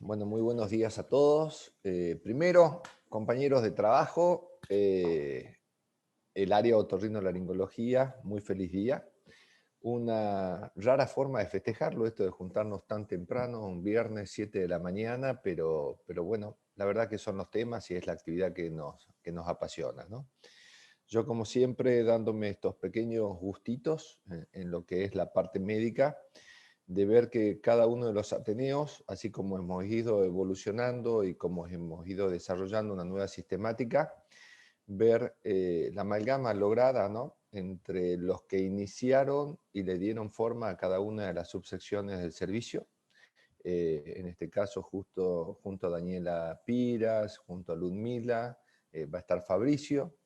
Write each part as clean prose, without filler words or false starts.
Bueno, muy buenos días a todos. Primero, compañeros de trabajo, el área otorrinolaringología, muy feliz día. Una rara forma de festejarlo, esto de juntarnos tan temprano, un viernes 7 de la mañana, pero bueno, la verdad que son los temas y es la actividad que nos apasiona, ¿no? Yo, como siempre, dándome estos pequeños gustitos en lo que es la parte médica, de ver que cada uno de los ateneos, así como hemos ido evolucionando y como hemos ido desarrollando una nueva sistemática, ver la amalgama lograda, ¿no?, entre los que iniciaron y le dieron forma a cada una de las subsecciones del servicio. En este caso, justo junto a Daniela Piras, junto a Ludmila, va a estar Fabricio,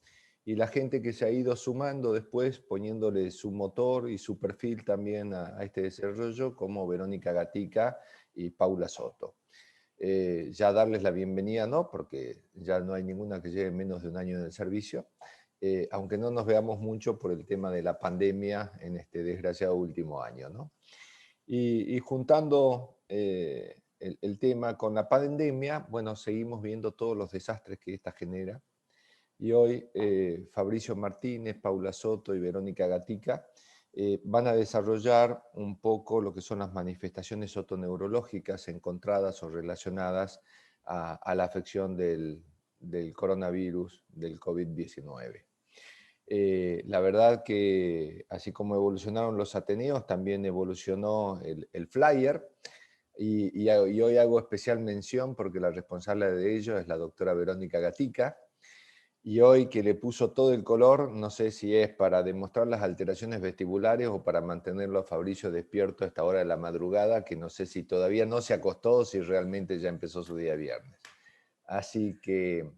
y la gente que se ha ido sumando después, poniéndole su motor y su perfil también a este desarrollo, como Verónica Gatica y Paula Soto. Ya darles la bienvenida, ¿no?, porque ya no hay ninguna que lleve menos de un año en el servicio, aunque no nos veamos mucho por el tema de la pandemia en este desgraciado último año, ¿no? Y juntando el tema con la pandemia, bueno, seguimos viendo todos los desastres que esta genera. Y hoy Fabricio Martínez, Paula Soto y Verónica Gatica van a desarrollar un poco lo que son las manifestaciones otoneurológicas encontradas o relacionadas a la afección del coronavirus, del COVID-19. La verdad que así como evolucionaron los ateneos, también evolucionó el flyer, y hoy hago especial mención porque la responsable de ello es la doctora Verónica Gatica, y hoy que le puso todo el color, no sé si es para demostrar las alteraciones vestibulares o para mantenerlo a Fabricio despierto a esta hora de la madrugada, que no sé si todavía no se acostó o si realmente ya empezó su día viernes. Así que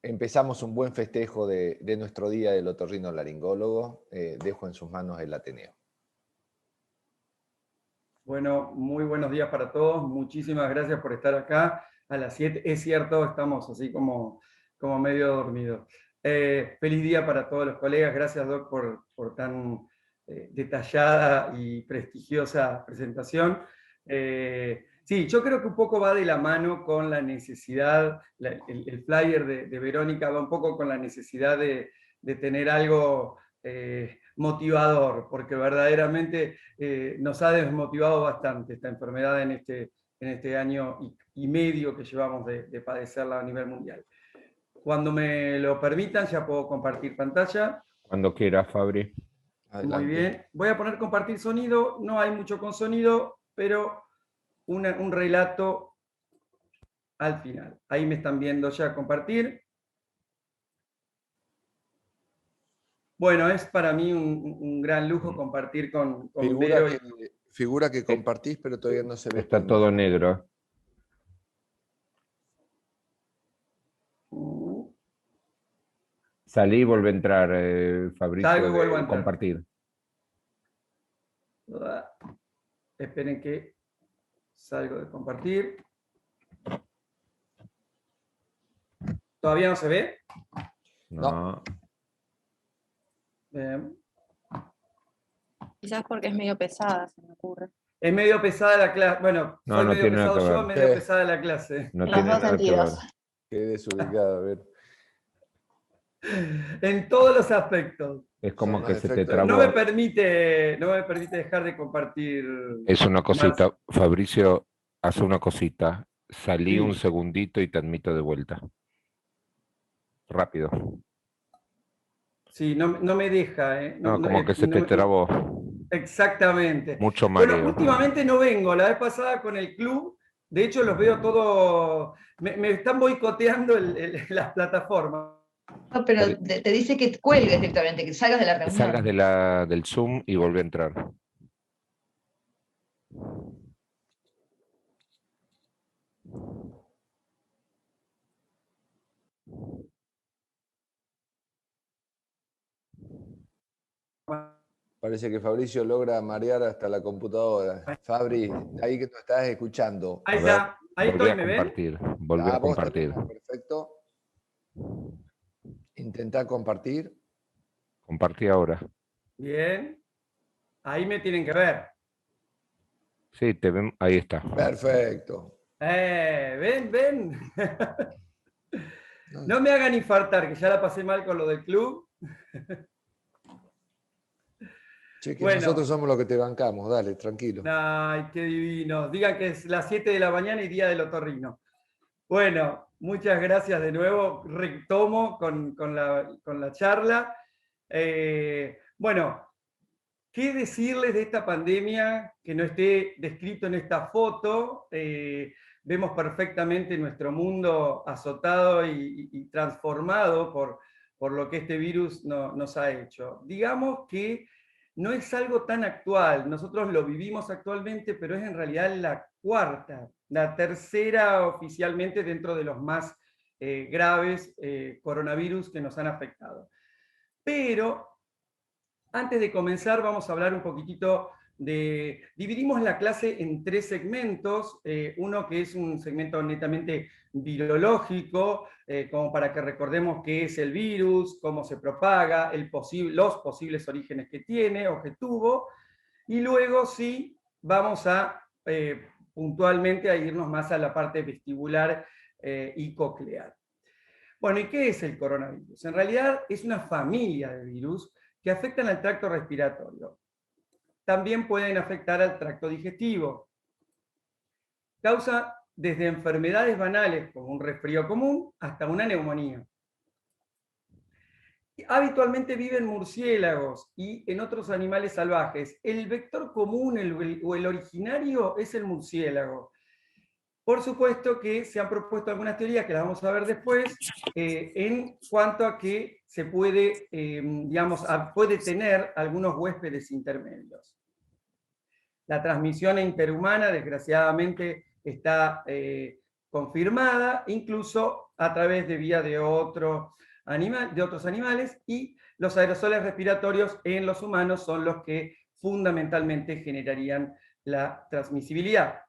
empezamos un buen festejo de nuestro día del otorrinolaringólogo. Dejo en sus manos el Ateneo. Bueno, muy buenos días para todos. Muchísimas gracias por estar acá a las 7. Es cierto, estamos así como medio dormidos. Feliz día para todos los colegas. Gracias, Doc, por tan detallada y prestigiosa presentación. Sí, yo creo que un poco va de la mano con la necesidad, el flyer de Verónica va un poco con la necesidad de tener algo motivador, porque verdaderamente nos ha desmotivado bastante esta enfermedad en este año y medio que llevamos de padecerla a nivel mundial. Cuando me lo permitan, ya puedo compartir pantalla. Cuando quiera, Fabri. Adelante. Muy bien. Voy a poner compartir sonido. No hay mucho con sonido, pero un relato al final. Ahí me están viendo ya compartir. Bueno, es para mí un gran lujo compartir con Vero. Figura que compartís, pero todavía no se ve. Está todo negro. Salí y vuelve a entrar, Fabricio, Salgo y vuelvo a entrar. compartir. Esperen que salgo de compartir. ¿Todavía no se ve? No. Bien. Quizás porque es medio pesada, se me ocurre. Es medio pesada la clase. Bueno, No, soy no medio tiene nada pesado que yo, ver. medio pesada la clase. No En tiene los dos nada que ver. sentidos. Qué desubicado, a ver. En todos los aspectos. Es como Son que los se te efectos. trabó. No me permite dejar de compartir. Es una cosita, más. Fabricio, haz una cosita. Salí Sí. un segundito y te admito de vuelta. Rápido. Sí, no me deja. No, como que se te trabó. Exactamente. Mucho Bueno, mareo. últimamente no vengo. La vez pasada con el club, de hecho los veo todo. Me están boicoteando las plataformas. No, pero te dice que cuelgues directamente, que salgas de la reunión. Salgas del Zoom y vuelve a entrar. Parece que Fabricio logra marear hasta la computadora. Fabri, ahí que nos estás escuchando. Ahí está. Ahí Volví estoy, a ¿me ven? compartir. Volví a Vos te compartir. vemos perfecto. Intentá compartir. Compartí ahora. Bien. Ahí me tienen que ver. Sí, te ven. Ahí está. Perfecto. Ven. No me hagan infartar, que ya la pasé mal con lo del club. Che, que Bueno. nosotros somos los que te bancamos, dale, tranquilo. Ay, qué divino. Digan que es las 7 de la mañana y día del otorrino. Bueno, muchas gracias de nuevo. Retomo con la charla. Bueno, ¿qué decirles de esta pandemia que no esté descrito en esta foto? Vemos perfectamente nuestro mundo azotado y transformado por lo que este virus nos ha hecho. Digamos que no es algo tan actual, nosotros lo vivimos actualmente, pero es en realidad la tercera oficialmente dentro de los más graves coronavirus que nos han afectado. Pero antes de comenzar vamos a hablar un poquitito dividimos la clase en 3 segmentos, uno que es un segmento netamente virológico, como para que recordemos qué es el virus, cómo se propaga, los posibles orígenes que tiene o que tuvo, y luego sí vamos a puntualmente a irnos más a la parte vestibular y coclear. Bueno, ¿y qué es el coronavirus? En realidad es una familia de virus que afectan al tracto respiratorio. También pueden afectar al tracto digestivo. Causa desde enfermedades banales como un resfrío común hasta una neumonía. Habitualmente viven murciélagos y en otros animales salvajes. El vector común o el originario es el murciélago. Por supuesto que se han propuesto algunas teorías que las vamos a ver después en cuanto a que se puede, puede tener algunos huéspedes intermedios. La transmisión interhumana, desgraciadamente, está confirmada, incluso a través de vía de otros animales, y los aerosoles respiratorios en los humanos son los que fundamentalmente generarían la transmisibilidad.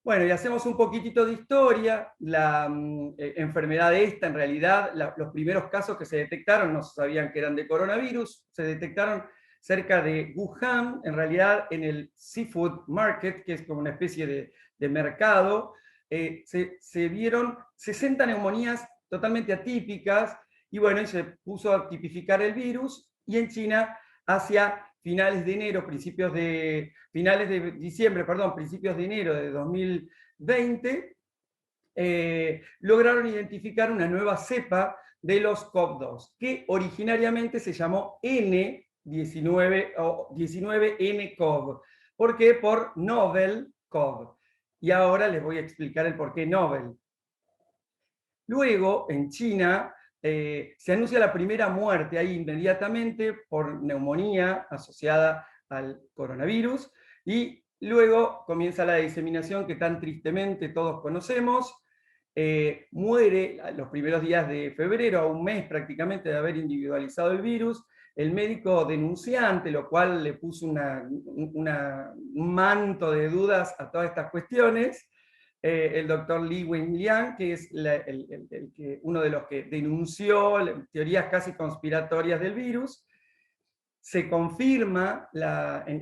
Bueno, y hacemos un poquitito de historia. La enfermedad esta, en realidad, los primeros casos que se detectaron no sabían que eran de coronavirus, se detectaron cerca de Wuhan, en realidad en el Seafood Market, que es como una especie de mercado, se vieron 60 neumonías totalmente atípicas, y bueno, y se puso a tipificar el virus, y en China, hacia finales de enero, principios de enero de 2020, lograron identificar una nueva cepa de los COV-2, que originariamente se llamó N19 o 19N-CoV. ¿Por qué? Por Novel CoV. Y ahora les voy a explicar el por qué Novel. Luego, en China, se anuncia la primera muerte ahí inmediatamente por neumonía asociada al coronavirus, y luego comienza la diseminación que tan tristemente todos conocemos. Muere los primeros días de febrero, a un mes prácticamente de haber individualizado el virus, el médico denunciante, lo cual le puso un manto de dudas a todas estas cuestiones. El doctor Li Wenliang, que es uno de los que denunció teorías casi conspiratorias del virus. Se confirma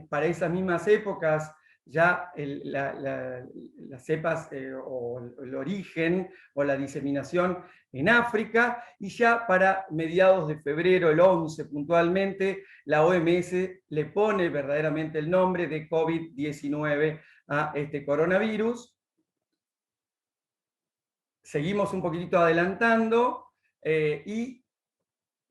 para esas mismas épocas ya las cepas o el origen o la diseminación en África, y ya para mediados de febrero, el 11 puntualmente, la OMS le pone verdaderamente el nombre de COVID-19 a este coronavirus. Seguimos un poquitito adelantando y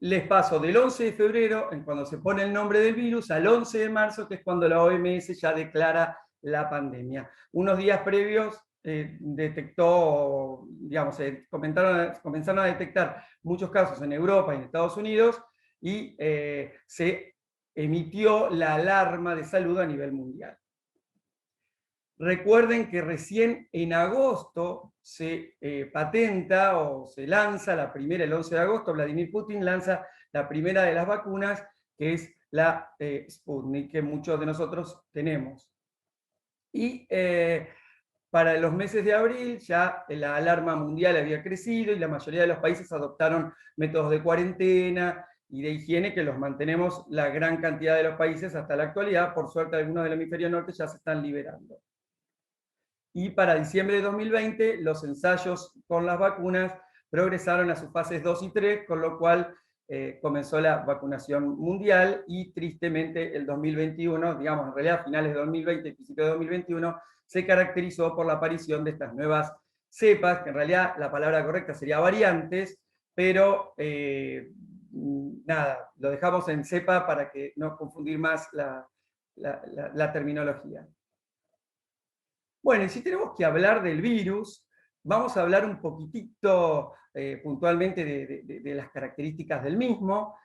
les paso del 11 de febrero, en cuando se pone el nombre del virus, al 11 de marzo, que es cuando la OMS ya declara la pandemia. Unos días previos comenzaron a detectar muchos casos en Europa y en Estados Unidos, y se emitió la alarma de salud a nivel mundial. Recuerden que recién en agosto se patenta o se lanza la primera, el 11 de agosto, Vladimir Putin lanza la primera de las vacunas, que es la Sputnik, que muchos de nosotros tenemos. Y para los meses de abril ya la alarma mundial había crecido y la mayoría de los países adoptaron métodos de cuarentena y de higiene, que los mantenemos la gran cantidad de los países hasta la actualidad. Por suerte, algunos del hemisferio norte ya se están liberando. y para diciembre de 2020 los ensayos con las vacunas progresaron a sus fases 2 y 3, con lo cual comenzó la vacunación mundial, y tristemente el 2021, digamos en realidad finales de 2020 y principios de 2021, se caracterizó por la aparición de estas nuevas cepas, que en realidad la palabra correcta sería variantes, pero nada, lo dejamos en cepa para que no confundir más la terminología. Bueno, y si tenemos que hablar del virus, vamos a hablar un poquitito puntualmente de las características del mismo.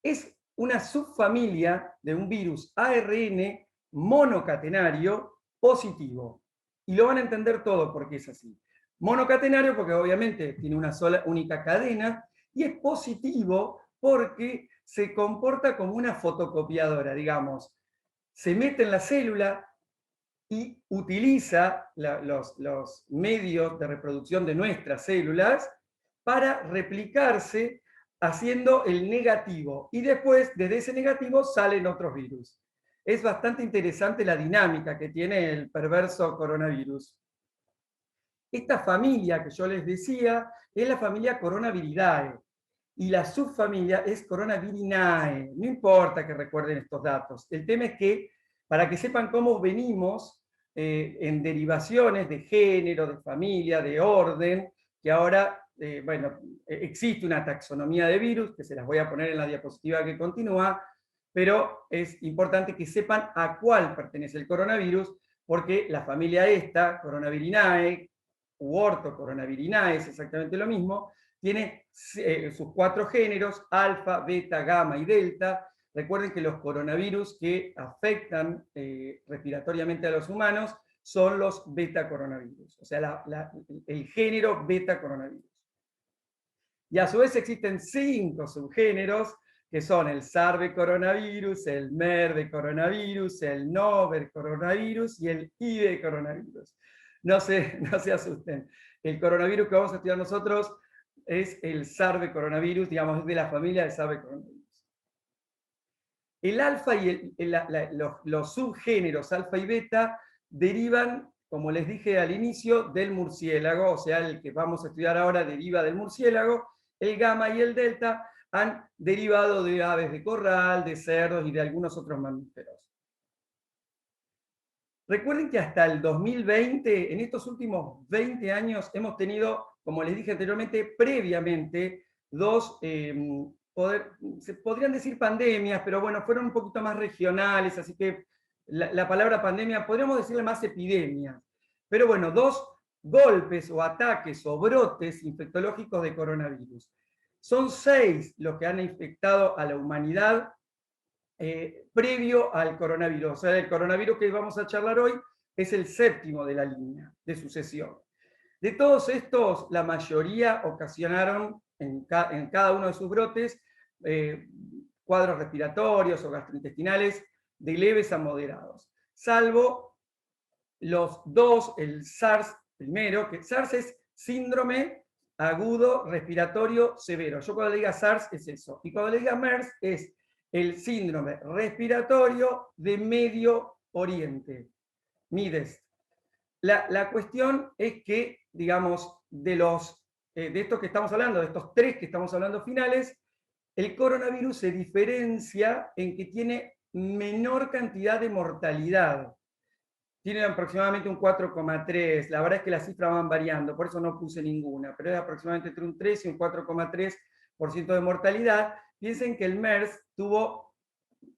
Es una subfamilia de un virus ARN monocatenario positivo. Y lo van a entender todo porque es así. Monocatenario porque obviamente tiene una sola, única cadena, y es positivo porque se comporta como una fotocopiadora, digamos. Se mete en la célula y utiliza los medios de reproducción de nuestras células para replicarse haciendo el negativo. Y después, desde ese negativo, salen otros virus. Es bastante interesante la dinámica que tiene el perverso coronavirus. Esta familia que yo les decía es la familia Coronaviridae, y la subfamilia es Coronavirinae. No importa que recuerden estos datos. El tema es que, para que sepan cómo venimos en derivaciones de género, de familia, de orden, que ahora, bueno, existe una taxonomía de virus, que se las voy a poner en la diapositiva que continúa, pero es importante que sepan a cuál pertenece el coronavirus, porque la familia esta, Coronavirinae, u Orthocoronaviridae, es exactamente lo mismo, tiene sus 4 géneros, alfa, beta, gamma y delta. Recuerden que los coronavirus que afectan respiratoriamente a los humanos son los beta coronavirus, o sea, el género beta coronavirus. Y a su vez existen 5 subgéneros, que son el SARS coronavirus, el MERS coronavirus, el Novel coronavirus y el IB coronavirus. No se asusten. El coronavirus que vamos a estudiar nosotros es el SARS coronavirus, digamos, es de la familia del SARS coronavirus. El alfa y los subgéneros alfa y beta derivan, como les dije al inicio, del murciélago, o sea, el que vamos a estudiar ahora deriva del murciélago. El gamma y el delta han derivado de aves de corral, de cerdos y de algunos otros mamíferos. Recuerden que hasta el 2020, en estos últimos 20 años, hemos tenido, como les dije anteriormente, previamente, dos, se podrían decir pandemias, pero bueno, fueron un poquito más regionales, así que la palabra pandemia, podríamos decirle más epidemia. Pero bueno, 2 golpes o ataques o brotes infectológicos de coronavirus. Son 6 los que han infectado a la humanidad previo al coronavirus. O sea, el coronavirus que vamos a charlar hoy es el 7º de la línea de sucesión. De todos estos, la mayoría ocasionaron en cada uno de sus brotes cuadros respiratorios o gastrointestinales de leves a moderados, salvo los 2, el SARS primero, que SARS es síndrome agudo respiratorio severo. Yo cuando le diga SARS es eso, y cuando le diga MERS es el síndrome respiratorio de Medio Oriente, MIDES. La cuestión es que, digamos, de estos que estamos hablando, de estos 3 que estamos hablando finales, el coronavirus se diferencia en que tiene menor cantidad de mortalidad. Tiene aproximadamente un 4,3, la verdad es que las cifras van variando, por eso no puse ninguna, pero es aproximadamente entre un 3 y un 4,3% de mortalidad. Piensen que el MERS tuvo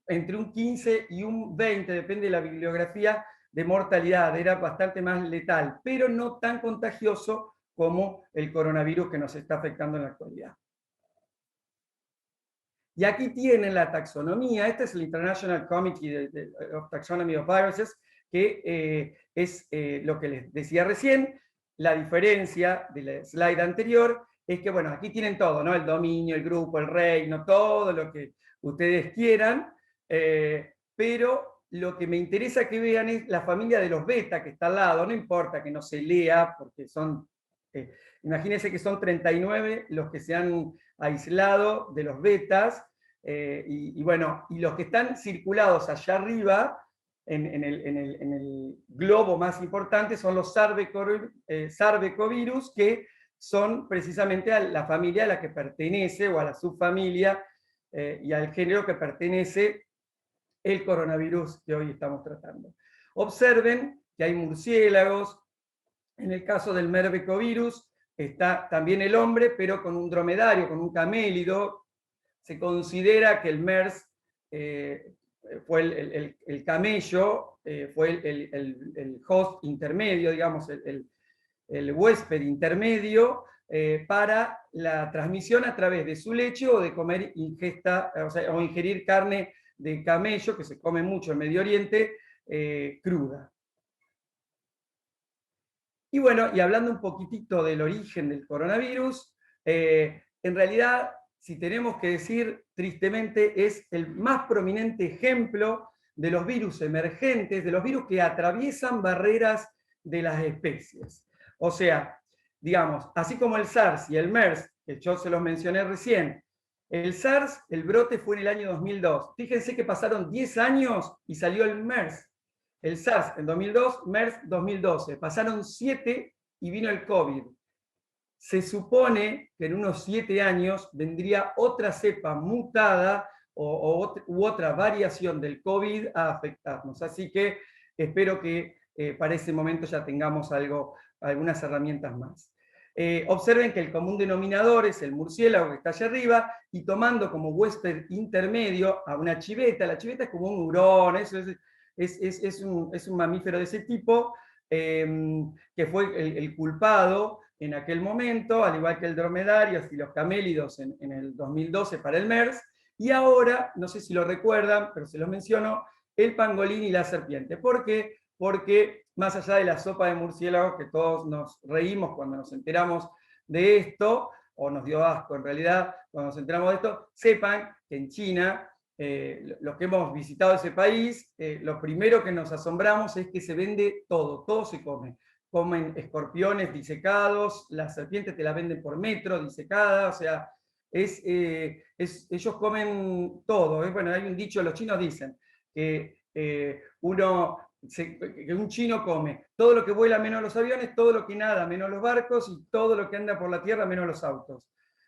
entre un 15 y un 20, depende de la bibliografía, de mortalidad, era bastante más letal, pero no tan contagioso como el coronavirus que nos está afectando en la actualidad. Y aquí tienen la taxonomía, este es el International Committee of Taxonomy of Viruses, que es lo que les decía recién. La diferencia de la slide anterior es que, bueno, aquí tienen todo, ¿no? El dominio, el grupo, el reino, todo lo que ustedes quieran, pero lo que me interesa que vean es la familia de los beta que está al lado, no importa que no se lea, porque son, imagínense que son 39 los que se han aislado de los betas, y bueno, y los que están circulados allá arriba en el globo más importante son los sarbecovirus, que son precisamente a la familia a la que pertenece, o a la subfamilia y al género que pertenece el coronavirus que hoy estamos tratando. Observen que hay murciélagos. En el caso del merbecovirus está también el hombre, pero con un dromedario, con un camélido. Se considera que el MERS fue el camello, fue el host intermedio, digamos, el huésped intermedio para la transmisión a través de su leche o de comer ingesta, o ingerir carne de camello, que se come mucho en Medio Oriente, cruda. Y bueno, y hablando un poquitito del origen del coronavirus, en realidad, si tenemos que decir, tristemente, es el más prominente ejemplo de los virus emergentes, de los virus que atraviesan barreras de las especies. O sea, digamos, así como el SARS y el MERS, que yo se los mencioné recién, el SARS, el brote fue en el año 2002. Fíjense que pasaron 10 años y salió el MERS. El SARS en 2002, MERS 2012. Pasaron 7 y vino el COVID. Se supone que en unos 7 años vendría otra cepa mutada u otra variación del COVID a afectarnos. Así que espero que para ese momento ya tengamos algunas herramientas más. Observen que el común denominador es el murciélago que está allá arriba, y tomando como huésped intermedio a una chiveta. La chiveta es como un hurón, es un mamífero de ese tipo, que fue el culpado en aquel momento, al igual que el dromedario y los camélidos en el 2012 para el MERS, y ahora, no sé si lo recuerdan, pero se los menciono, el pangolín y la serpiente. ¿Por qué? Porque más allá de la sopa de murciélago, que todos nos reímos cuando nos enteramos de esto, o nos dio asco en realidad cuando nos enteramos de esto, sepan que en China, los que hemos visitado ese país, lo primero que nos asombramos es que se vende todo se come. Comen escorpiones disecados, la serpiente te la venden por metro disecada, o sea, ellos comen todo. Bueno, hay un dicho, los chinos dicen que un chino come todo lo que vuela menos los aviones, todo lo que nada menos los barcos, y todo lo que anda por la tierra menos los autos.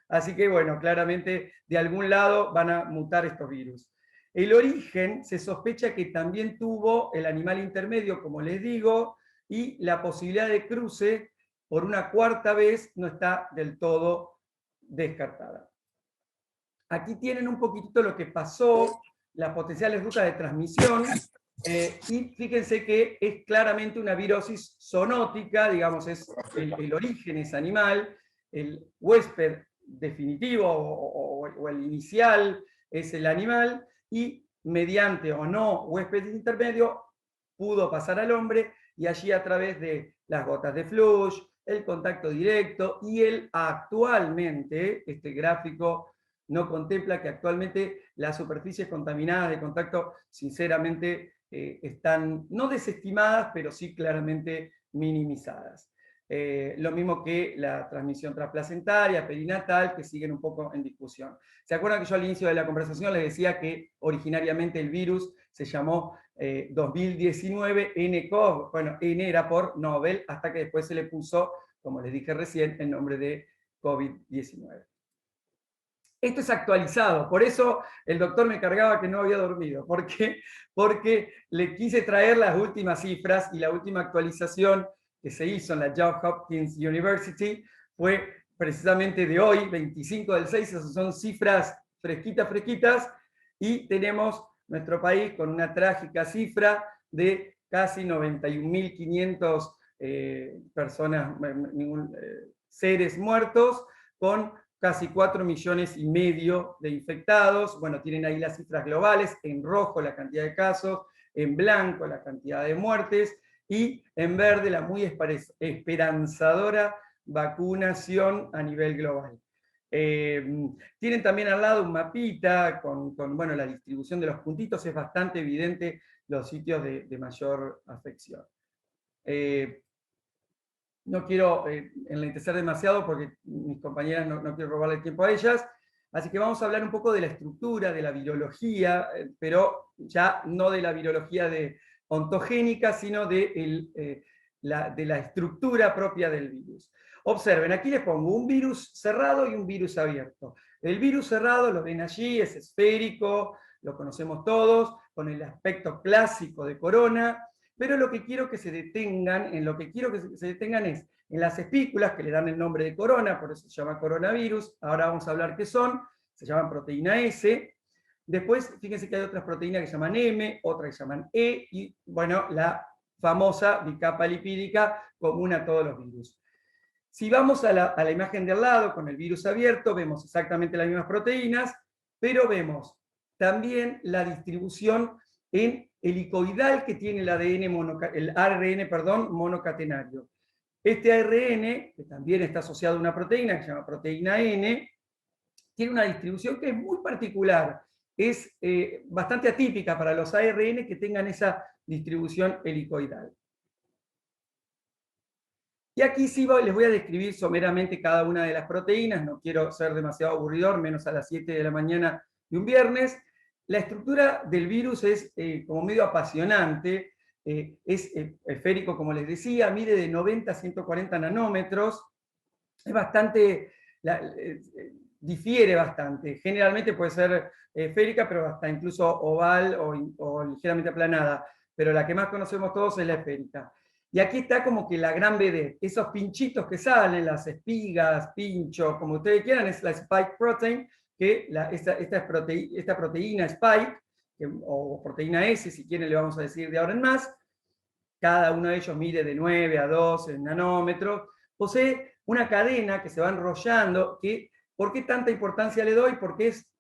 Así que bueno, claramente de algún lado van a mutar estos virus. El origen se sospecha que también tuvo el animal intermedio, como les digo, y la posibilidad de cruce por una cuarta vez no está del todo descartada. Aquí tienen un poquitito lo que pasó, las potenciales rutas de transmisión, y fíjense que es claramente una virosis zoonótica, digamos, el origen es animal, el huésped definitivo o el inicial es el animal, y mediante o no huésped intermedio pudo pasar al hombre, y allí a través de las gotas de flush, el contacto directo, y actualmente, este gráfico no contempla que actualmente las superficies contaminadas de contacto, sinceramente, están no desestimadas, pero sí claramente minimizadas. Lo mismo que la transmisión transplacentaria, perinatal, que siguen un poco en discusión. ¿Se acuerdan que yo al inicio de la conversación les decía que originariamente el virus se llamó 2019 nCoV? Bueno, N era por Nobel, hasta que después se le puso, como les dije recién, el nombre de COVID-19. Esto es actualizado, por eso el doctor me cargaba que no había dormido, porque le quise traer las últimas cifras, y la última actualización que se hizo en la Johns Hopkins University fue precisamente de hoy, 25 del 6, esas son cifras fresquitas, y tenemos nuestro país con una trágica cifra de casi 91.500 personas, seres muertos, con casi 4,5 millones de infectados. Bueno, tienen ahí las cifras globales, en rojo la cantidad de casos, en blanco la cantidad de muertes, y en verde la muy esperanzadora vacunación a nivel global. Tienen también al lado un mapita con bueno, la distribución de los puntitos, es bastante evidente los sitios de mayor afección. No quiero enlentecer demasiado porque mis compañeras no quiero robarle el tiempo a ellas, así que vamos a hablar un poco de la estructura, de la virología, pero ya no de la virología de ontogénica, sino de la estructura propia del virus. Observen, aquí les pongo un virus cerrado y un virus abierto. El virus cerrado, lo ven allí, es esférico, lo conocemos todos, con el aspecto clásico de corona, pero lo que quiero que se detengan, es en las espículas, que le dan el nombre de corona, por eso se llama coronavirus. Ahora vamos a hablar qué son, se llaman proteína S. Después, fíjense que hay otras proteínas que se llaman M, otras que se llaman E, y bueno, la famosa bicapa lipídica común a todos los virus. Si vamos a la imagen de al lado, con el virus abierto, vemos exactamente las mismas proteínas, pero vemos también la distribución en helicoidal que tiene el ARN monocatenario. Este ARN, que también está asociado a una proteína que se llama proteína N, tiene una distribución que es muy particular. Es bastante atípica para los ARN que tengan esa distribución helicoidal. Y aquí sí les voy a describir someramente cada una de las proteínas, no quiero ser demasiado aburridor, menos a las 7 de la mañana de un viernes. La estructura del virus es como medio apasionante, es esférico, como les decía, mide de 90 a 140 nanómetros, es bastante, difiere bastante, generalmente puede ser esférica, pero hasta incluso oval o ligeramente aplanada, pero la que más conocemos todos es la esférica. Y aquí está como que la gran vedette, esos pinchitos que salen, las espigas, pinchos, como ustedes quieran, es la spike protein, que esta proteína spike, o proteína S, si quieren le vamos a decir de ahora en más, cada uno de ellos mide de 9 a 12 nanómetros, posee una cadena que se va enrollando, que, ¿por qué tanta importancia le doy? Porque es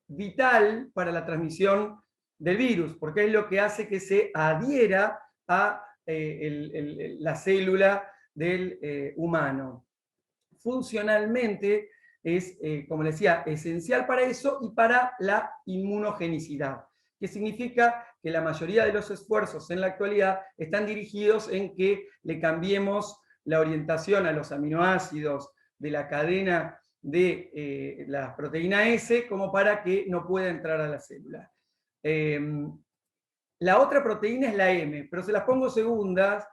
vital para la transmisión del virus, porque es lo que hace que se adhiera a la célula del humano. Funcionalmente es, como les decía, esencial para eso y para la inmunogenicidad, que significa que la mayoría de los esfuerzos en la actualidad están dirigidos en que le cambiemos la orientación a los aminoácidos de la cadena de la proteína S como para que no pueda entrar a la célula. La otra proteína es la M, pero se las pongo segundas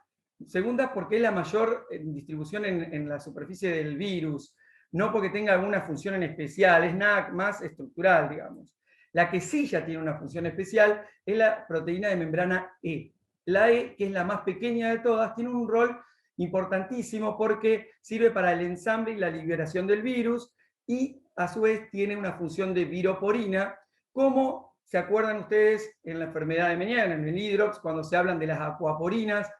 porque es la mayor distribución en la superficie del virus, no porque tenga alguna función en especial, es nada más estructural, digamos. La que sí ya tiene una función especial es la proteína de membrana E. La E, que es la más pequeña de todas, tiene un rol importantísimo porque sirve para el ensamble y la liberación del virus y a su vez tiene una función de viroporina, como ¿se acuerdan ustedes en la enfermedad de Meniere, en el hidrox, cuando se hablan de las acuaporinas,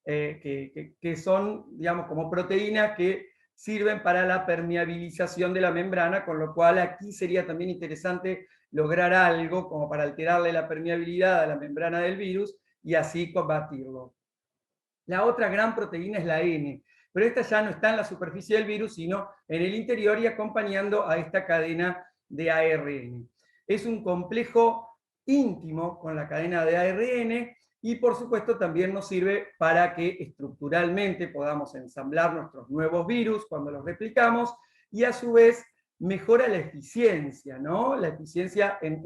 que son, digamos, como proteínas que sirven para la permeabilización de la membrana, con lo cual aquí sería también interesante lograr algo como para alterarle la permeabilidad a la membrana del virus y así combatirlo. La otra gran proteína es la N, pero esta ya no está en la superficie del virus, sino en el interior y acompañando a esta cadena de ARN. Es un complejo íntimo con la cadena de ARN y por supuesto también nos sirve para que estructuralmente podamos ensamblar nuestros nuevos virus cuando los replicamos y a su vez mejora la eficiencia, ¿no? La eficiencia en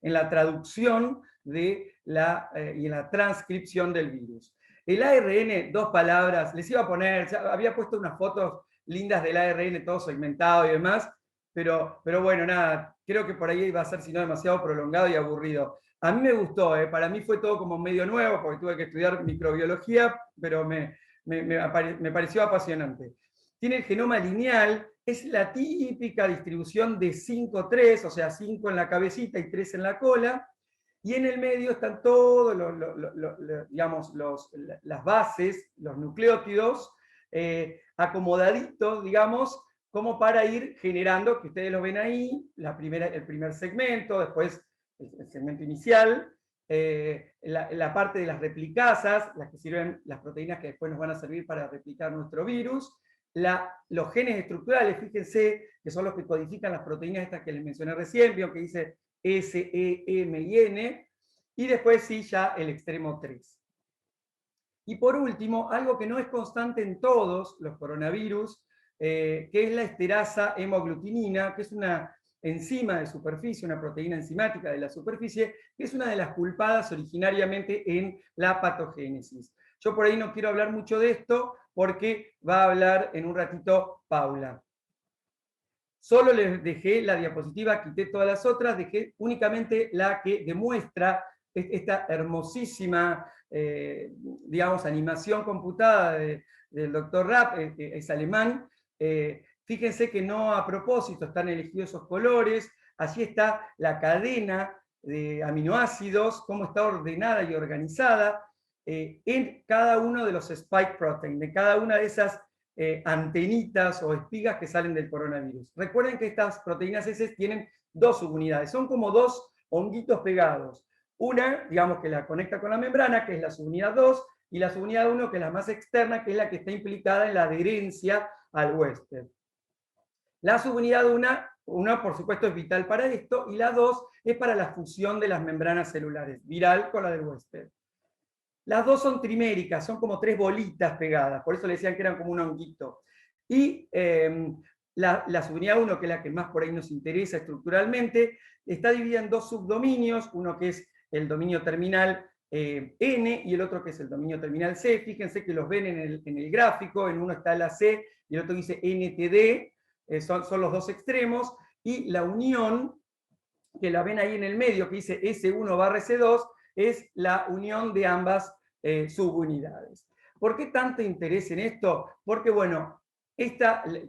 la traducción y en la transcripción del virus. El ARN, 2 palabras, les iba a poner, había puesto unas fotos lindas del ARN todo segmentado y demás, pero bueno, nada, creo que por ahí iba a ser si no demasiado prolongado y aburrido. A mí me gustó, para mí fue todo como medio nuevo, porque tuve que estudiar microbiología, pero me pareció apasionante. Tiene el genoma lineal, es la típica distribución de 5-3, o sea, 5 en la cabecita y 3 en la cola, y en el medio están todos digamos, las bases, los nucleótidos, acomodaditos, digamos, como para ir generando, que ustedes lo ven ahí, el primer segmento, después el segmento inicial, la parte de las replicasas, las que sirven, las proteínas que después nos van a servir para replicar nuestro virus, los genes estructurales, fíjense, que son los que codifican las proteínas estas que les mencioné recién, vieron que dice S, E, M y N, y después sí ya el extremo 3. Y por último, algo que no es constante en todos los coronavirus, que es la esterasa hemoglutinina, que es una enzima de superficie, una proteína enzimática de la superficie, que es una de las culpadas originariamente en la patogénesis. Yo por ahí no quiero hablar mucho de esto porque va a hablar en un ratito Paula. Solo les dejé la diapositiva, quité todas las otras, dejé únicamente la que demuestra esta hermosísima, digamos, animación computada del doctor Rapp, es alemán. Fíjense que no a propósito están elegidos esos colores, allí está la cadena de aminoácidos, cómo está ordenada y organizada en cada uno de los spike protein, de cada una de esas antenitas o espigas que salen del coronavirus. Recuerden que estas proteínas S tienen dos subunidades, son como dos honguitos pegados. Una, digamos, que la conecta con la membrana, que es la subunidad 2, y la subunidad 1, que es la más externa, que es la que está implicada en la adherencia al huésped. La subunidad 1, por supuesto, es vital para esto, y la 2 es para la fusión de las membranas celulares, viral con la del huésped. Las dos son triméricas, son como tres bolitas pegadas, por eso le decían que eran como un honguito. Y la subunidad 1, que es la que más por ahí nos interesa estructuralmente, está dividida en dos subdominios, uno que es el dominio terminal N y el otro que es el dominio terminal C. Fíjense que los ven en el gráfico, en uno está la C y el otro dice NTD, son los dos extremos, y la unión, que la ven ahí en el medio, que dice S1/C2, es la unión de ambas subunidades. ¿Por qué tanto interés en esto? Porque, bueno,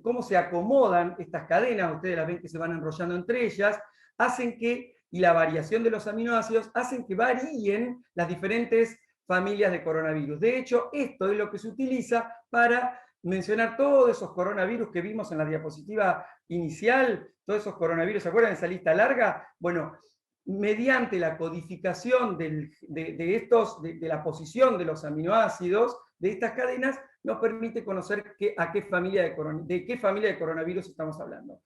cómo se acomodan estas cadenas, ustedes las ven que se van enrollando entre ellas, hacen que, y la variación de los aminoácidos, hacen que varíen las diferentes familias de coronavirus. De hecho, esto es lo que se utiliza para mencionar todos esos coronavirus que vimos en la diapositiva inicial, todos esos coronavirus, ¿se acuerdan de esa lista larga? Bueno, mediante la codificación de la posición de los aminoácidos de estas cadenas, nos permite conocer de qué familia de coronavirus estamos hablando.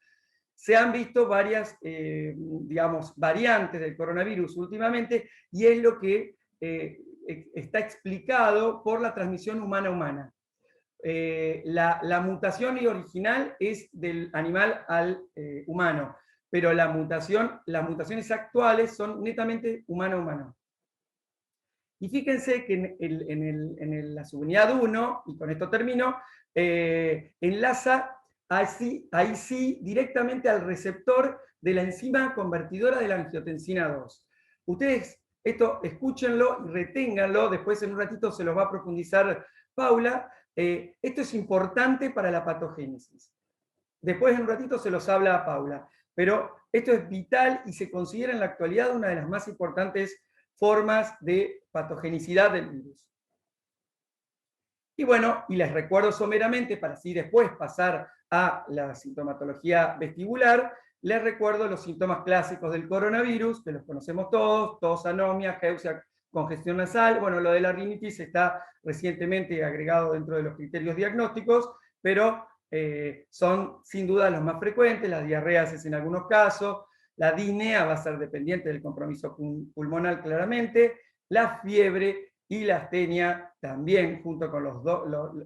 Se han visto varias, digamos, variantes del coronavirus últimamente, y es lo que está explicado por la transmisión humana-humana. La mutación original es del animal al humano, pero las mutaciones actuales son netamente humano-humano. Y fíjense que en la subunidad 1, y con esto termino, enlaza ahí sí directamente al receptor de la enzima convertidora de la angiotensina 2. Ustedes esto escúchenlo y reténganlo, después en un ratito se los va a profundizar Paula. Esto es importante para la patogénesis. Después en un ratito se los habla Paula. Pero esto es vital y se considera en la actualidad una de las más importantes formas de patogenicidad del virus. Y bueno, y les recuerdo someramente, para así después pasar a la sintomatología vestibular, les recuerdo los síntomas clásicos del coronavirus, que los conocemos todos: tos, anomia, geusia, congestión nasal. Bueno, lo de la rinitis está recientemente agregado dentro de los criterios diagnósticos, pero son sin duda los más frecuentes. Las diarreas es en algunos casos, la disnea va a ser dependiente del compromiso pulmonar claramente, la fiebre y la astenia también, junto con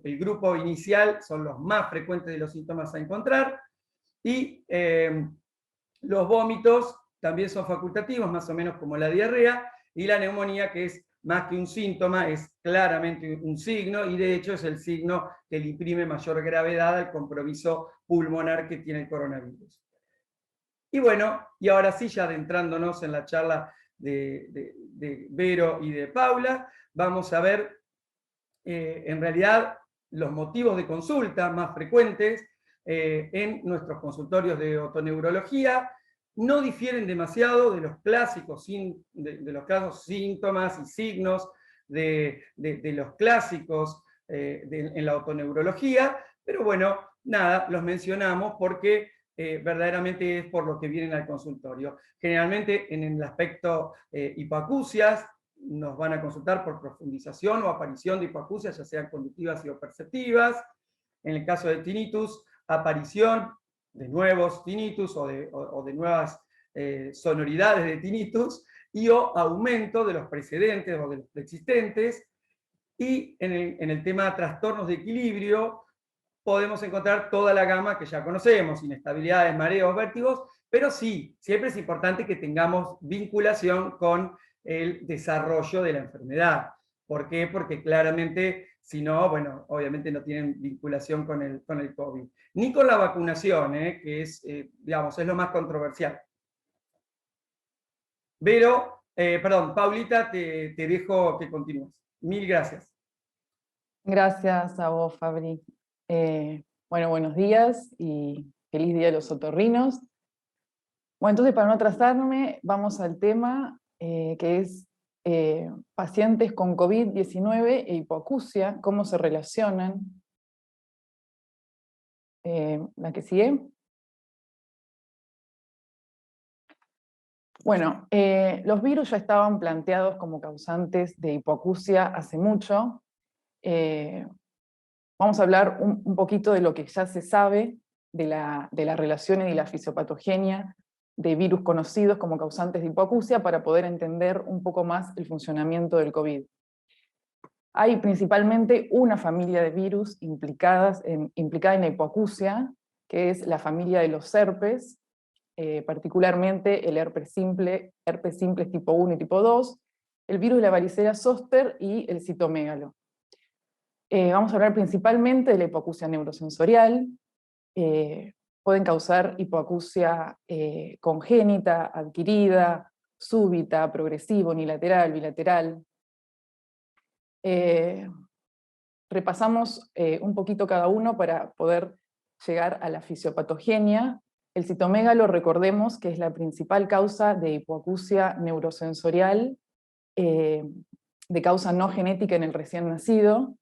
el grupo inicial, son los más frecuentes de los síntomas a encontrar, y los vómitos también son facultativos, más o menos como la diarrea, y la neumonía, que es más que un síntoma, es claramente un signo, y de hecho es el signo que le imprime mayor gravedad al compromiso pulmonar que tiene el coronavirus. Y bueno, y ahora sí, ya adentrándonos en la charla de Vero y de Paula, vamos a ver en realidad los motivos de consulta más frecuentes en nuestros consultorios de otoneurología. No difieren demasiado de los clásicos síntomas y signos de los clásicos en la otoneurología, pero bueno, nada, los mencionamos porque verdaderamente es por lo que vienen al consultorio. Generalmente en el aspecto hipoacusias, nos van a consultar por profundización o aparición de hipoacusias, ya sean conductivas y o perceptivas. En el caso de tinnitus, aparición de nuevos tinnitus o de nuevas sonoridades de tinnitus, y o aumento de los precedentes o de los preexistentes. Y en el tema de trastornos de equilibrio, podemos encontrar toda la gama que ya conocemos: inestabilidades, mareos, vértigos, pero sí, siempre es importante que tengamos vinculación con el desarrollo de la enfermedad. ¿Por qué? Porque claramente, si no, bueno, obviamente no tienen vinculación con el COVID. Ni con la vacunación, que es, digamos, es lo más controversial. Pero, perdón, Paulita, te dejo que continúes. Mil gracias. Gracias a vos, Fabri. Bueno, buenos días y feliz día de los otorrinos. Bueno, entonces para no atrasarme, vamos al tema que es pacientes con COVID-19 e hipoacusia, cómo se relacionan. La que sigue. Bueno, los virus ya estaban planteados como causantes de hipoacusia hace mucho. Vamos a hablar un poquito de lo que ya se sabe de las relaciones y la fisiopatogenia de virus conocidos como causantes de hipoacusia para poder entender un poco más el funcionamiento del COVID. Hay principalmente una familia de virus implicada en la hipoacusia, que es la familia de los herpes, particularmente el herpes simple tipo 1 y tipo 2, el virus de la varicela zóster y el citomégalo. Vamos a hablar principalmente de la hipoacusia neurosensorial. Pueden causar hipoacusia congénita, adquirida, súbita, progresiva, unilateral, bilateral. Repasamos un poquito cada uno para poder llegar a la fisiopatogenia. El citomégalo, recordemos que es la principal causa de hipoacusia neurosensorial, de causa no genética en el recién nacido,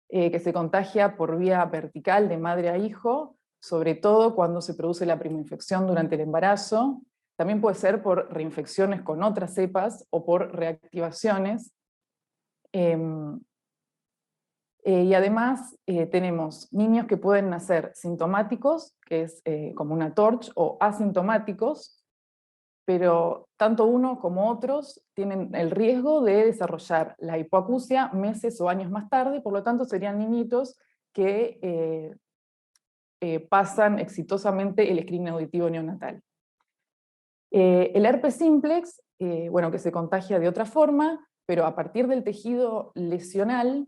que se contagia por vía vertical de madre a hijo, sobre todo cuando se produce la primoinfección durante el embarazo. También puede ser por reinfecciones con otras cepas o por reactivaciones. Y además tenemos niños que pueden nacer sintomáticos, que es como una TORCH, o asintomáticos, pero tanto uno como otros tienen el riesgo de desarrollar la hipoacusia meses o años más tarde, por lo tanto serían niñitos que pasan exitosamente el screening auditivo neonatal. El herpes simplex, bueno, que se contagia de otra forma, pero a partir del tejido lesional,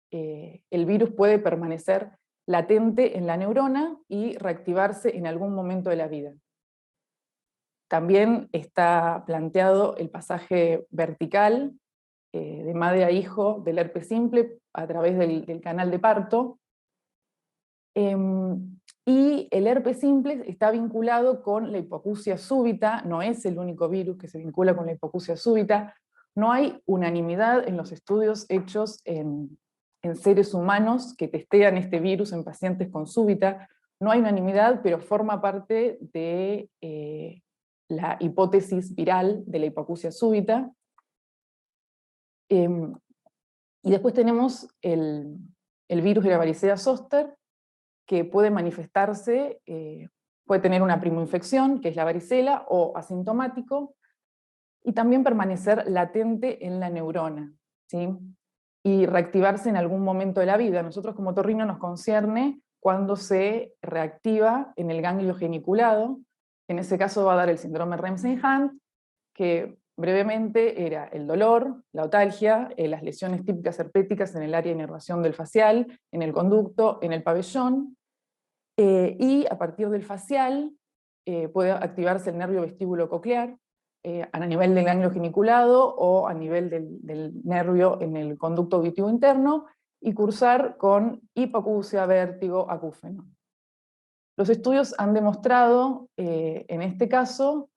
el virus puede permanecer latente en la neurona y reactivarse en algún momento de la vida. También está planteado el pasaje vertical de madre a hijo del herpes simple a través del canal de parto. Y el herpes simple está vinculado con la hipoacusia súbita, no es el único virus que se vincula con la hipoacusia súbita. No hay unanimidad en los estudios hechos en seres humanos que testean este virus en pacientes con súbita. No hay unanimidad, pero forma parte de la hipótesis viral de la hipoacusia súbita. Y después tenemos el virus de la varicela zóster, que puede manifestarse, puede tener una primoinfección, que es la varicela, o asintomático, y también permanecer latente en la neurona, ¿sí? Y reactivarse en algún momento de la vida. Nosotros como otorrino nos concierne cuando se reactiva en el ganglio geniculado. En ese caso va a dar el síndrome Ramsay-Hunt, que brevemente era el dolor, la otalgia, las lesiones típicas herpéticas en el área de inervación del facial, en el conducto, en el pabellón, y a partir del facial puede activarse el nervio vestíbulo coclear, a nivel del ganglio geniculado o a nivel del nervio en el conducto auditivo interno, y cursar con hipoacusia, vértigo, acúfeno. Los estudios han demostrado, en este caso,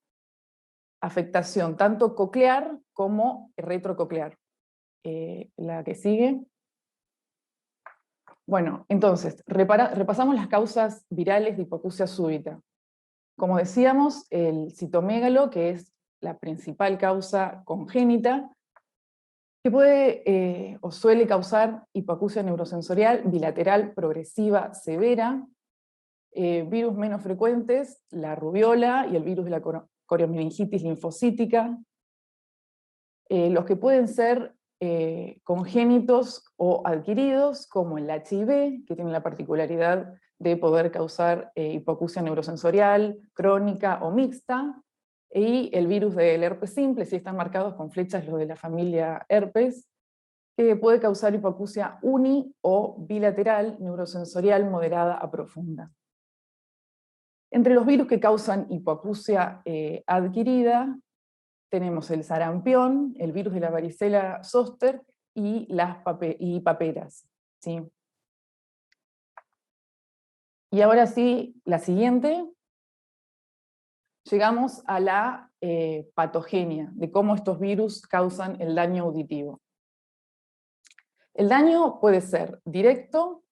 afectación tanto coclear como retrococlear. La que sigue. Bueno, entonces, repasamos las causas virales de hipoacusia súbita. Como decíamos, el citomégalo, que es la principal causa congénita, que puede o suele causar hipoacusia neurosensorial bilateral progresiva severa. Virus menos frecuentes, la rubiola y el virus de la coriomeningitis linfocítica. Los que pueden ser congénitos o adquiridos, como el HIV, que tiene la particularidad de poder causar hipoacusia neurosensorial, crónica o mixta, y el virus del herpes simple, si están marcados con flechas los de la familia herpes, que puede causar hipoacusia uni o bilateral neurosensorial moderada a profunda. Entre los virus que causan hipoacusia adquirida, tenemos el sarampión, el virus de la varicela zoster y las paperas, ¿sí? Y ahora sí, la siguiente. Llegamos a la patogenia, de cómo estos virus causan el daño auditivo. El daño puede ser directo,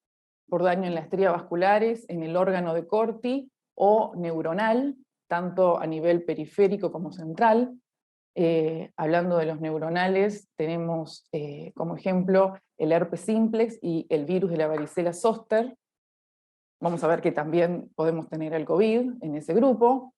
por daño en las estrias vasculares, en el órgano de Corti, o neuronal, tanto a nivel periférico como central. Hablando de los neuronales, tenemos como ejemplo el herpes simplex y el virus de la varicela zoster. Vamos a ver que también podemos tener el COVID en ese grupo.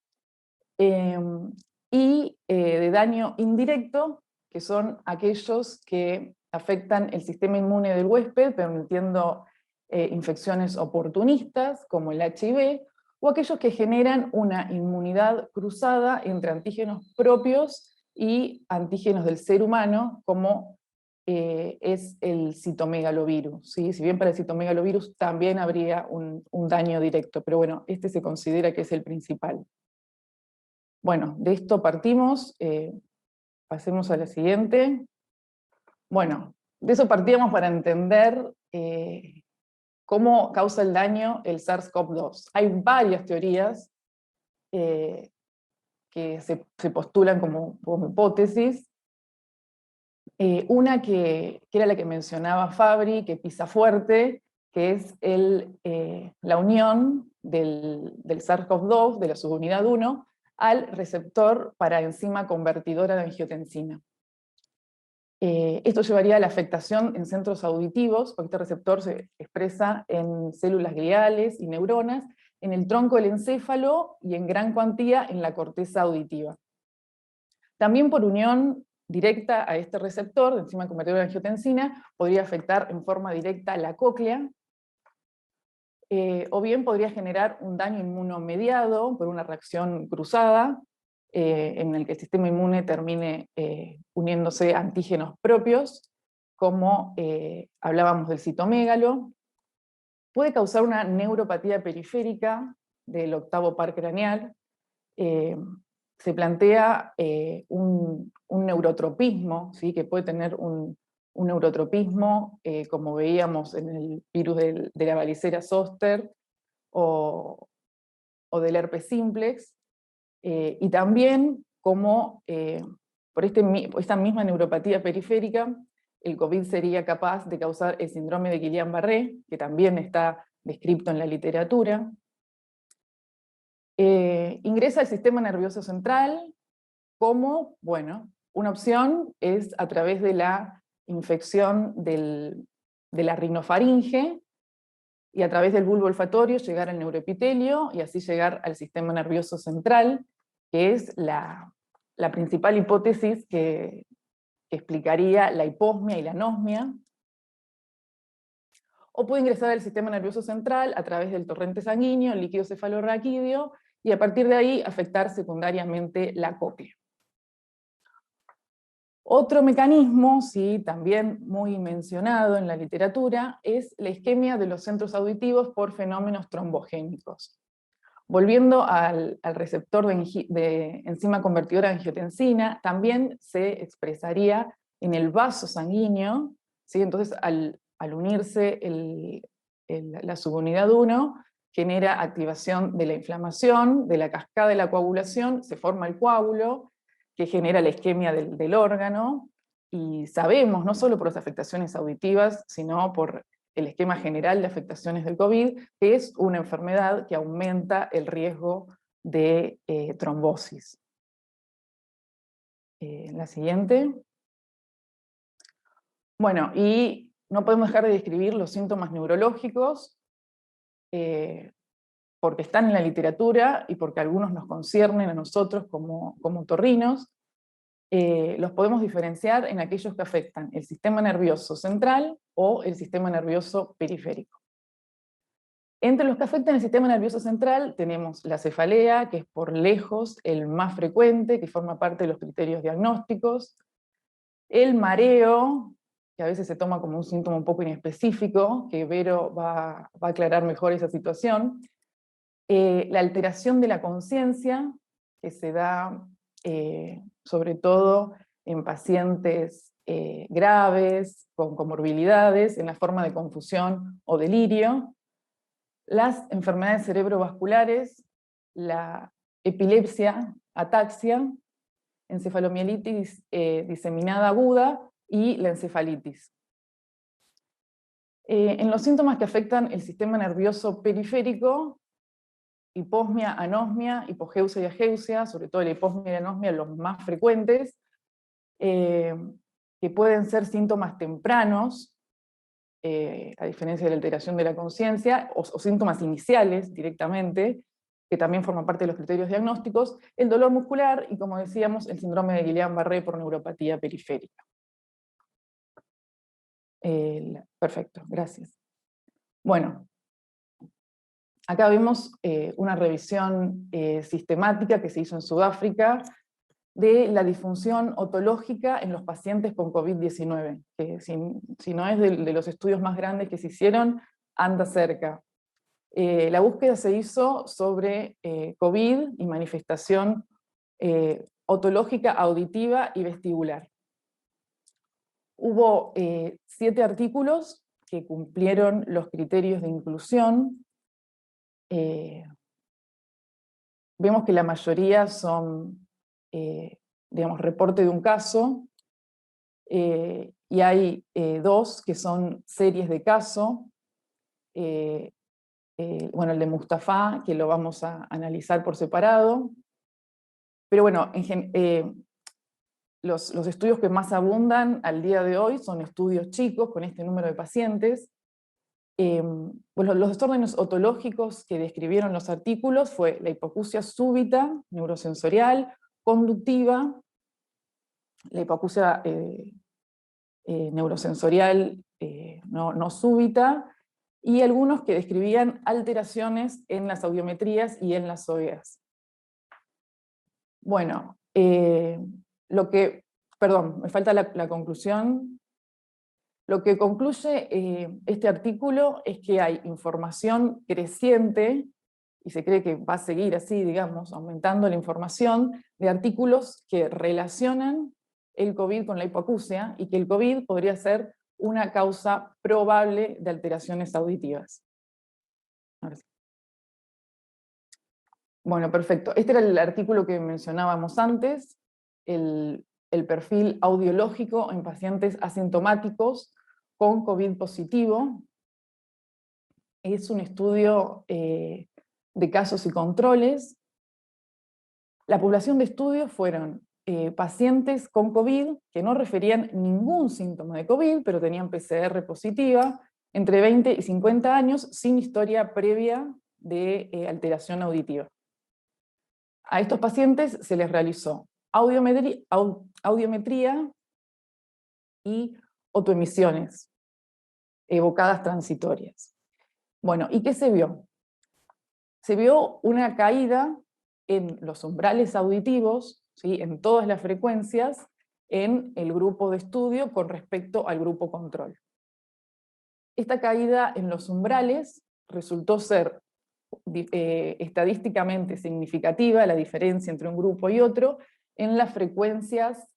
Y de daño indirecto, que son aquellos que afectan el sistema inmune del huésped, permitiendo infecciones oportunistas, como el HIV, o aquellos que generan una inmunidad cruzada entre antígenos propios y antígenos del ser humano, como es el citomegalovirus, ¿sí? Si bien para el citomegalovirus también habría un daño directo, pero bueno, este se considera que es el principal. Bueno, de esto partimos, pasemos a la siguiente. Bueno, de eso partíamos para entender cómo causa el daño el SARS-CoV-2. Hay varias teorías que se postulan como hipótesis. Una que era la que mencionaba Fabri, que pisa fuerte, que es la unión del SARS-CoV-2, de la subunidad 1, al receptor para enzima convertidora de angiotensina. Esto llevaría a la afectación en centros auditivos, porque este receptor se expresa en células gliales y neuronas, en el tronco del encéfalo y en gran cuantía en la corteza auditiva. También por unión directa a este receptor de enzima convertidora de angiotensina, podría afectar en forma directa la cóclea, o bien podría generar un daño inmunomediado por una reacción cruzada, en el que el sistema inmune termine uniéndose a antígenos propios, como hablábamos del citomégalo. Puede causar una neuropatía periférica del octavo par craneal. Se plantea un neurotropismo, ¿sí? Que puede tener un neurotropismo, como veíamos en el virus de la varicela zoster o del herpes simplex, y también como por esta misma neuropatía periférica, el COVID sería capaz de causar el síndrome de Guillain-Barré, que también está descrito en la literatura. Ingresa al sistema nervioso central como, bueno, una opción es a través de la infección de la rinofaringe, y a través del bulbo olfatorio llegar al neuroepitelio, y así llegar al sistema nervioso central, que es la principal hipótesis que explicaría la hiposmia y la anosmia. O puede ingresar al sistema nervioso central a través del torrente sanguíneo, el líquido cefalorraquídeo, y a partir de ahí afectar secundariamente la cóclea. Otro mecanismo, sí, también muy mencionado en la literatura, es la isquemia de los centros auditivos por fenómenos trombogénicos. Volviendo al receptor de enzima convertidora de angiotensina, también se expresaría en el vaso sanguíneo, ¿sí? Entonces al unirse la subunidad 1, genera activación de la inflamación, de la cascada de la coagulación, se forma el coágulo, que genera la isquemia del órgano, y sabemos, no solo por las afectaciones auditivas, sino por el esquema general de afectaciones del COVID, que es una enfermedad que aumenta el riesgo de trombosis. La siguiente. Bueno, y no podemos dejar de describir los síntomas neurológicos, porque están en la literatura y porque algunos nos conciernen a nosotros como otorrinos. Los podemos diferenciar en aquellos que afectan el sistema nervioso central o el sistema nervioso periférico. Entre los que afectan el sistema nervioso central tenemos la cefalea, que es por lejos el más frecuente, que forma parte de los criterios diagnósticos, el mareo, que a veces se toma como un síntoma un poco inespecífico, que Vero va a aclarar mejor esa situación, la alteración de la conciencia, que se da sobre todo en pacientes graves, con comorbilidades, en la forma de confusión o delirio, las enfermedades cerebrovasculares, la epilepsia, ataxia, encefalomielitis diseminada aguda y la encefalitis. En los síntomas que afectan el sistema nervioso periférico, hiposmia, anosmia, hipogeusia y ageusia, sobre todo la hiposmia y la anosmia los más frecuentes, que pueden ser síntomas tempranos, a diferencia de la alteración de la conciencia, o síntomas iniciales directamente, que también forman parte de los criterios diagnósticos, el dolor muscular y, como decíamos, el síndrome de Guillain-Barré por neuropatía periférica. Perfecto, gracias. Bueno, acá vemos una revisión sistemática que se hizo en Sudáfrica de la disfunción otológica en los pacientes con COVID-19, que si no es de los estudios más grandes que se hicieron, anda cerca. La búsqueda se hizo sobre COVID y manifestación otológica, auditiva y vestibular. Hubo 7 artículos que cumplieron los criterios de inclusión. Vemos que la mayoría son, digamos, reporte de un caso, y hay 2 que son series de caso. Bueno, el de Mustafa, que lo vamos a analizar por separado. Pero bueno, los estudios que más abundan al día de hoy son estudios chicos, con este número de pacientes. Bueno, los desórdenes otológicos que describieron los artículos fue la hipoacusia súbita, neurosensorial, conductiva, la hipoacusia neurosensorial no súbita, y algunos que describían alteraciones en las audiometrías y en las OEAs. Bueno, perdón, me falta la conclusión. Lo que concluye este artículo es que hay información creciente, y se cree que va a seguir así, digamos, aumentando la información, de artículos que relacionan el COVID con la hipoacusia, y que el COVID podría ser una causa probable de alteraciones auditivas. Ahora sí. Bueno, perfecto. Este era el artículo que mencionábamos antes, el perfil audiológico en pacientes asintomáticos con COVID positivo. Es un estudio de casos y controles. La población de estudio fueron pacientes con COVID que no referían ningún síntoma de COVID, pero tenían PCR positiva, entre 20 y 50 años, sin historia previa de alteración auditiva. A estos pacientes se les realizó audiometría y otoemisiones evocadas transitorias. Bueno, ¿y qué se vio? Se vio una caída en los umbrales auditivos, ¿sí?, en todas las frecuencias, en el grupo de estudio con respecto al grupo control. Esta caída en los umbrales resultó ser estadísticamente significativa, la diferencia entre un grupo y otro, en las frecuencias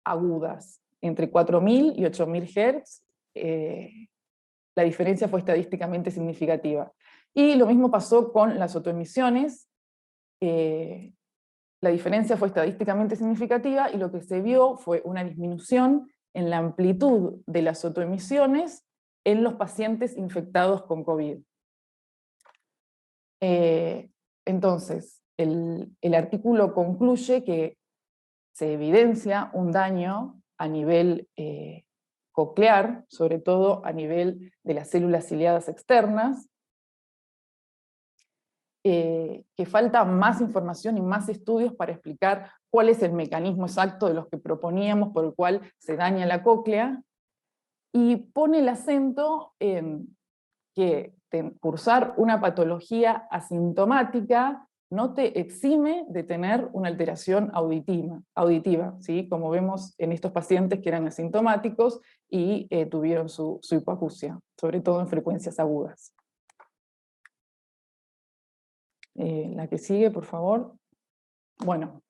agudas, entre 4000 y 8000 Hz, la diferencia fue estadísticamente significativa. Y lo mismo pasó con las otoemisiones, la diferencia fue estadísticamente significativa, y lo que se vio fue una disminución en la amplitud de las otoemisiones en los pacientes infectados con COVID. Entonces, el artículo concluye que se evidencia un daño a nivel coclear, sobre todo a nivel de las células ciliadas externas, que falta más información y más estudios para explicar cuál es el mecanismo exacto de los que proponíamos por el cual se daña la cóclea, y pone el acento en que cursar una patología asintomática no te exime de tener una alteración auditiva, ¿sí? Como vemos en estos pacientes que eran asintomáticos y tuvieron su hipoacusia, sobre todo en frecuencias agudas. La que sigue, por favor. Bueno,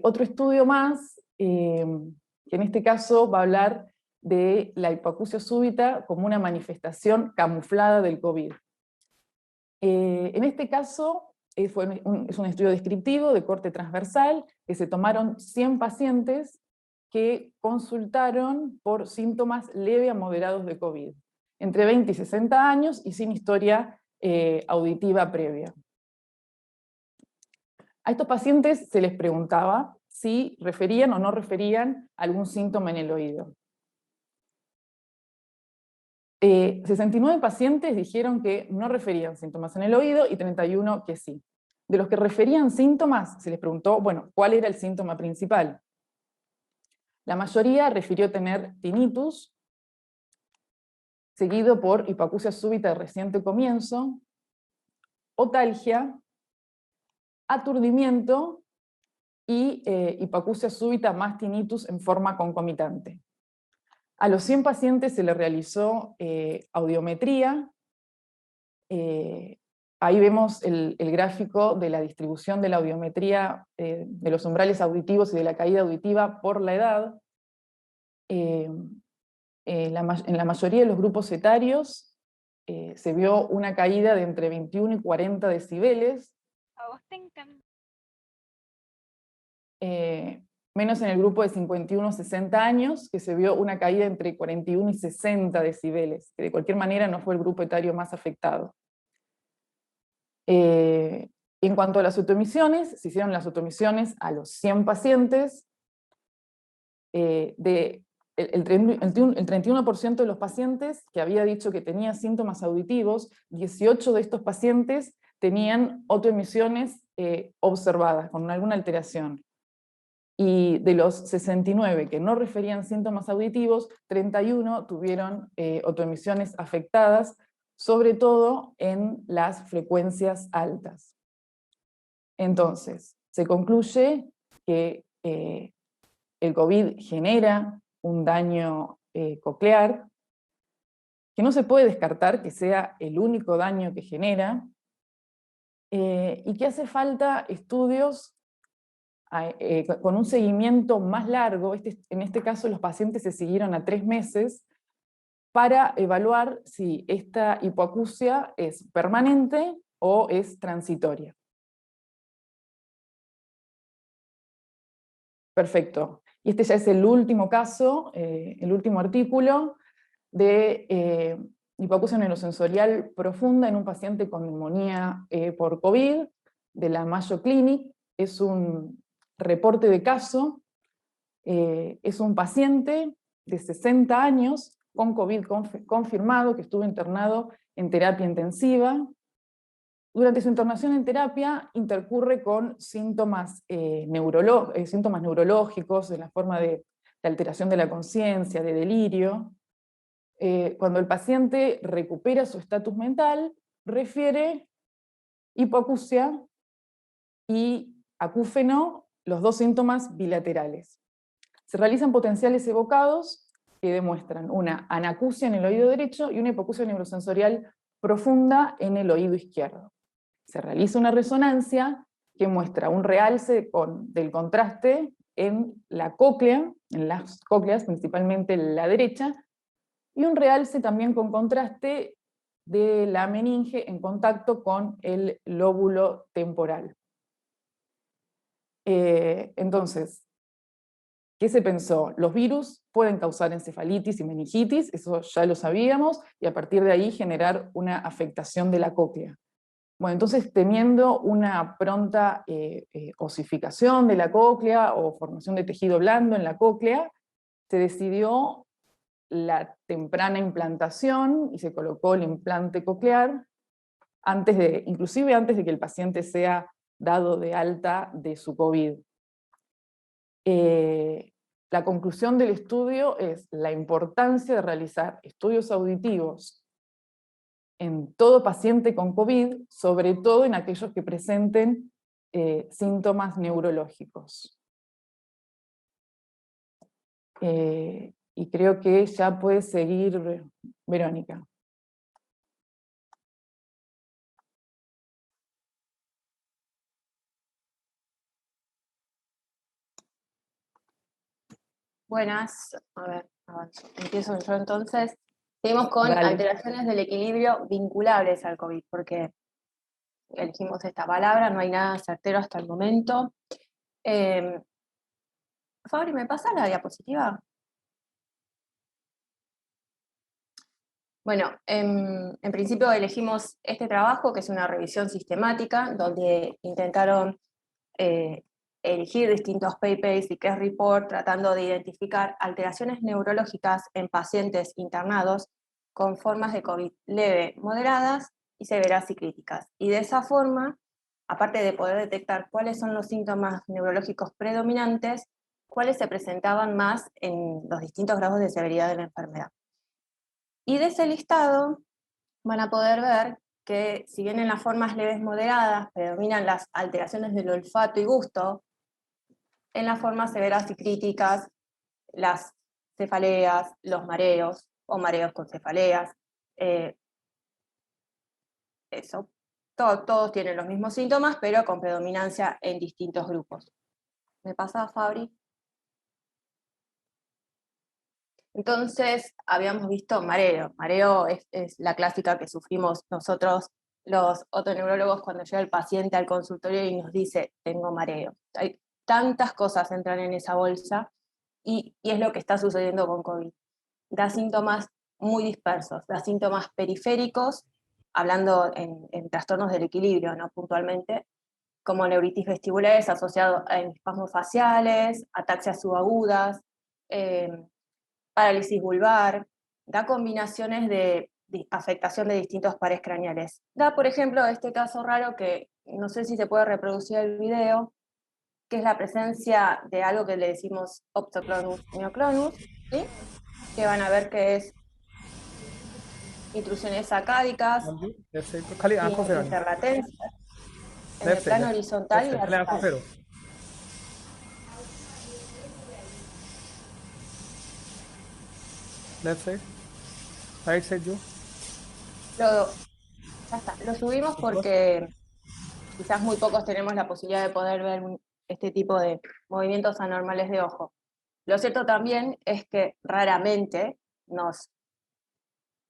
otro estudio más, que en este caso va a hablar de la hipoacusia súbita como una manifestación camuflada del COVID. En este caso es un estudio descriptivo de corte transversal, que se tomaron 100 pacientes que consultaron por síntomas leve a moderados de COVID, entre 20 y 60 años y sin historia auditiva previa. A estos pacientes se les preguntaba si referían o no referían algún síntoma en el oído. 69 pacientes dijeron que no referían síntomas en el oído y 31 que sí. De los que referían síntomas, se les preguntó, bueno, ¿cuál era el síntoma principal? La mayoría refirió tener tinnitus, seguido por hipoacusia súbita de reciente comienzo, otalgia, aturdimiento y hipoacusia súbita más tinnitus en forma concomitante. A los 100 pacientes se les realizó audiometría. Ahí vemos el gráfico de la distribución de la audiometría, de los umbrales auditivos y de la caída auditiva por la edad. En la mayoría de los grupos etarios se vio una caída de entre 21 y 40 decibeles. Menos en el grupo de 51 a 60 años, que se vio una caída entre 41 y 60 decibeles, que de cualquier manera no fue el grupo etario más afectado. En cuanto a las autoemisiones, se hicieron las autoemisiones a los 100 pacientes. El 31% de los pacientes que había dicho que tenía síntomas auditivos, 18 de estos pacientes tenían autoemisiones observadas, con alguna alteración. Y de los 69 que no referían síntomas auditivos, 31 tuvieron autoemisiones afectadas, sobre todo en las frecuencias altas. Entonces, se concluye que el COVID genera un daño coclear, que no se puede descartar que sea el único daño que genera, y que hace falta estudios con un seguimiento más largo. En este caso los pacientes se siguieron a 3 meses, para evaluar si esta hipoacusia es permanente o es transitoria. Perfecto. Y este ya es el último caso, el último artículo de hipoacusia neurosensorial profunda en un paciente con neumonía por COVID, de la Mayo Clinic. Es un reporte de caso, es un paciente de 60 años con COVID confirmado, que estuvo internado en terapia intensiva. Durante su internación en terapia intercurre con síntomas neurológicos, en la forma de alteración de la conciencia, de delirio. Cuando el paciente recupera su estatus mental, refiere hipoacusia y acúfeno, los dos síntomas bilaterales. Se realizan potenciales evocados que demuestran una anacusia en el oído derecho y una hipoacusia neurosensorial profunda en el oído izquierdo. Se realiza una resonancia que muestra un realce del contraste en la cóclea, en las cócleas, principalmente la derecha, y un realce también con contraste de la meninge en contacto con el lóbulo temporal. Entonces, ¿qué se pensó? Los virus pueden causar encefalitis y meningitis, eso ya lo sabíamos, y a partir de ahí generar una afectación de la cóclea. Bueno, entonces teniendo una pronta osificación de la cóclea o formación de tejido blando en la cóclea, se decidió la temprana implantación y se colocó el implante coclear, inclusive antes de que el paciente sea dado de alta de su COVID. La conclusión del estudio es la importancia de realizar estudios auditivos en todo paciente con COVID, sobre todo en aquellos que presenten síntomas neurológicos. Y creo que ya puede seguir Verónica. Buenas, a ver, avanzo. Empiezo yo entonces. Seguimos con Dale. alteraciones del equilibrio vinculables al COVID, porque elegimos esta palabra, no hay nada certero hasta el momento. Fabri, ¿me pasa la diapositiva? Bueno, en principio elegimos este trabajo, que es una revisión sistemática, donde intentaron elegir distintos papers y case report, tratando de identificar alteraciones neurológicas en pacientes internados con formas de COVID leve, moderadas y severas y críticas. Y de esa forma, aparte de poder detectar cuáles son los síntomas neurológicos predominantes, cuáles se presentaban más en los distintos grados de severidad de la enfermedad. Y de ese listado van a poder ver que, si bien en las formas leves moderadas predominan las alteraciones del olfato y gusto, en las formas severas y críticas, las cefaleas, los mareos, o mareos con cefaleas, eso. Todos tienen los mismos síntomas, pero con predominancia en distintos grupos. ¿Me pasa, Fabri? Entonces, habíamos visto mareo. Mareo es la clásica que sufrimos nosotros, los otoneurólogos, cuando llega el paciente al consultorio y nos dice, tengo mareo. Hay tantas cosas entran en esa bolsa, y es lo que está sucediendo con COVID. Da síntomas muy dispersos, da síntomas periféricos, hablando en trastornos del equilibrio, ¿no? Puntualmente, como neuritis vestibulares asociados a espasmos faciales, ataxias subagudas, parálisis vulvar, da combinaciones de afectación de distintos pares craneales. Da, por ejemplo, este caso raro que no sé si se puede reproducir el video, que es la presencia de algo que le decimos Optoclonus myoclonus, ¿sí? Que van a ver que es intrusiones sacádicas, खाली आंखों पे आनी interlatencia, en el left plano side horizontal y खाली आंखों vertical. फेरो left side right side जो Ya está, lo subimos porque quizás muy pocos tenemos la posibilidad de poder ver este tipo de movimientos anormales de ojo. Lo cierto también es que raramente nos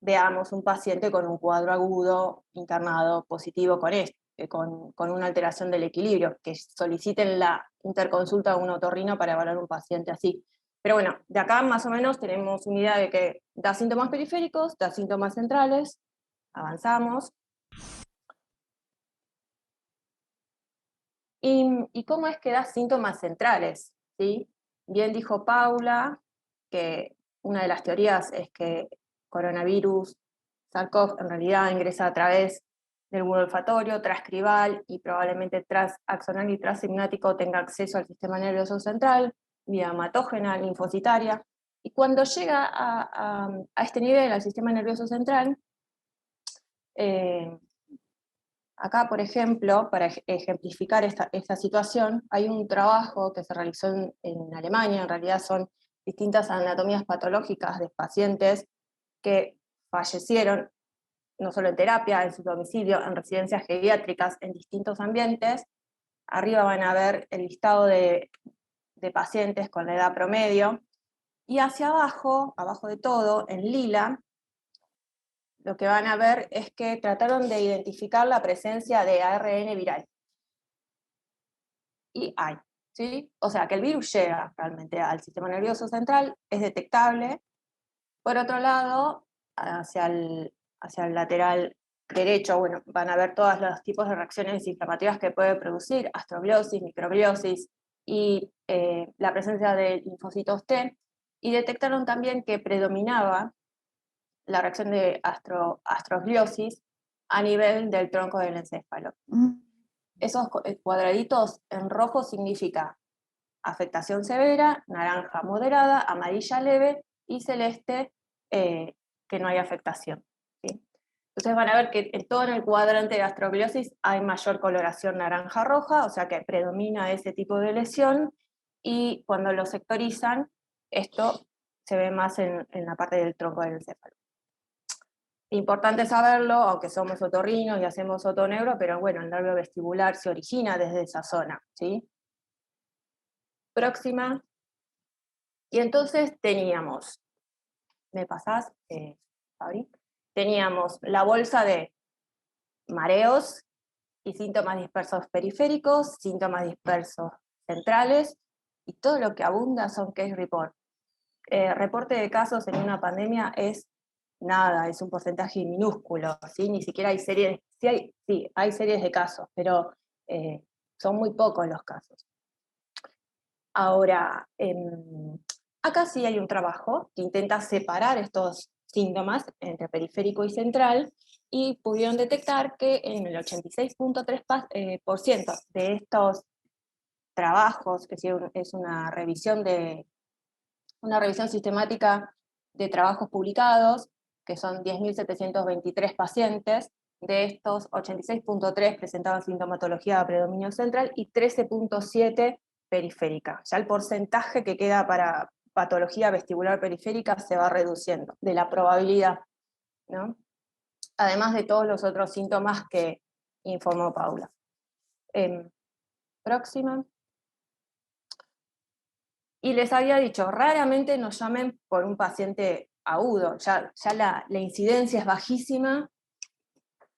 veamos un paciente con un cuadro agudo, internado, positivo con una alteración del equilibrio, que soliciten la interconsulta de un otorrino para evaluar un paciente así. Pero bueno, de acá más o menos tenemos una idea de que da síntomas periféricos, da síntomas centrales, avanzamos. ¿Y cómo es que da síntomas centrales? ¿Sí? Bien dijo Paula que una de las teorías es que coronavirus, SARS-CoV, en realidad ingresa a través del bulbo olfatorio, transcribal y probablemente transaxonal y transignático tenga acceso al sistema nervioso central, vía hematógena, linfocitaria. Y cuando llega a este nivel, al sistema nervioso central, acá, por ejemplo, para ejemplificar esta situación, hay un trabajo que se realizó en Alemania, en realidad son distintas anatomías patológicas de pacientes que fallecieron, no solo en terapia, en su domicilio, en residencias geriátricas, en distintos ambientes. Arriba van a ver el listado de pacientes con la edad promedio, y hacia abajo de todo, en lila, lo que van a ver es que trataron de identificar la presencia de ARN viral. Y hay, ¿sí? O sea, que el virus llega realmente al sistema nervioso central, es detectable. Por otro lado, hacia el lateral derecho, bueno, van a ver todos los tipos de reacciones inflamatorias que puede producir, astrogliosis, microgliosis, y la presencia de linfocitos T, y detectaron también que predominaba la reacción de astrogliosis a nivel del tronco del encéfalo. Esos cuadraditos en rojo significa afectación severa, naranja moderada, amarilla leve y celeste que no hay afectación, ¿sí? Ustedes van a ver que en todo en el cuadrante de astrogliosis hay mayor coloración naranja-roja, o sea que predomina ese tipo de lesión, y cuando lo sectorizan, esto se ve más en la parte del tronco del encéfalo. Importante saberlo, aunque somos otorrinos y hacemos otonegro, pero bueno, el nervio vestibular se origina desde esa zona, ¿sí? Próxima. Y entonces teníamos, ¿me pasás, Fabri? Teníamos la bolsa de mareos y síntomas dispersos periféricos, síntomas dispersos centrales, y todo lo que abunda son case report. Reporte de casos en una pandemia es nada, es un porcentaje minúsculo, ¿sí? Ni siquiera hay series, sí, hay series de casos, pero son muy pocos los casos. Ahora, acá sí hay un trabajo que intenta separar estos síntomas entre periférico y central, y pudieron detectar que en el 86.3% de estos trabajos, que es una revisión sistemática de trabajos publicados, que son 10.723 pacientes, de estos 86.3 presentaban sintomatología de predominio central y 13.7 periférica. Ya el porcentaje que queda para patología vestibular periférica se va reduciendo, de la probabilidad, ¿no? Además de todos los otros síntomas que informó Paula. Próxima. Y les había dicho, raramente nos llamen por un paciente agudo, ya la incidencia es bajísima,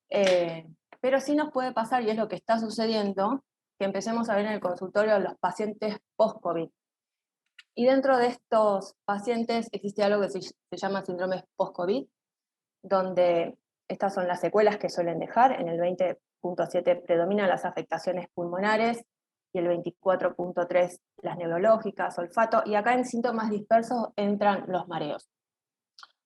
pero sí nos puede pasar, y es lo que está sucediendo, que empecemos a ver en el consultorio a los pacientes post-COVID. Y dentro de estos pacientes existe algo que se llama síndrome post-COVID, donde estas son las secuelas que suelen dejar. En el 20.7 predominan las afectaciones pulmonares, y el 24.3 las neurológicas, olfato, y acá en síntomas dispersos entran los mareos.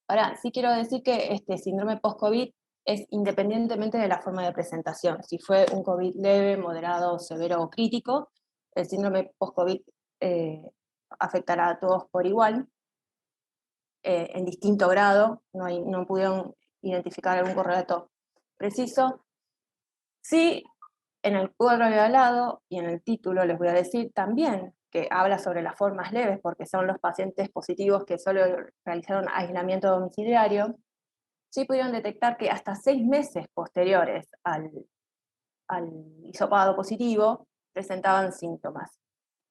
Ahora, sí quiero decir que este síndrome post-COVID es independientemente de la forma de presentación. Si fue un COVID leve, moderado, severo o crítico, el síndrome post-COVID afectará a todos por igual, en distinto grado, no pudieron identificar algún correlato preciso. Sí, en el cuadro de al lado y en el título les voy a decir también que habla sobre las formas leves, porque son los pacientes positivos que solo realizaron aislamiento domiciliario. Sí pudieron detectar que hasta 6 meses posteriores al hisopado positivo presentaban síntomas.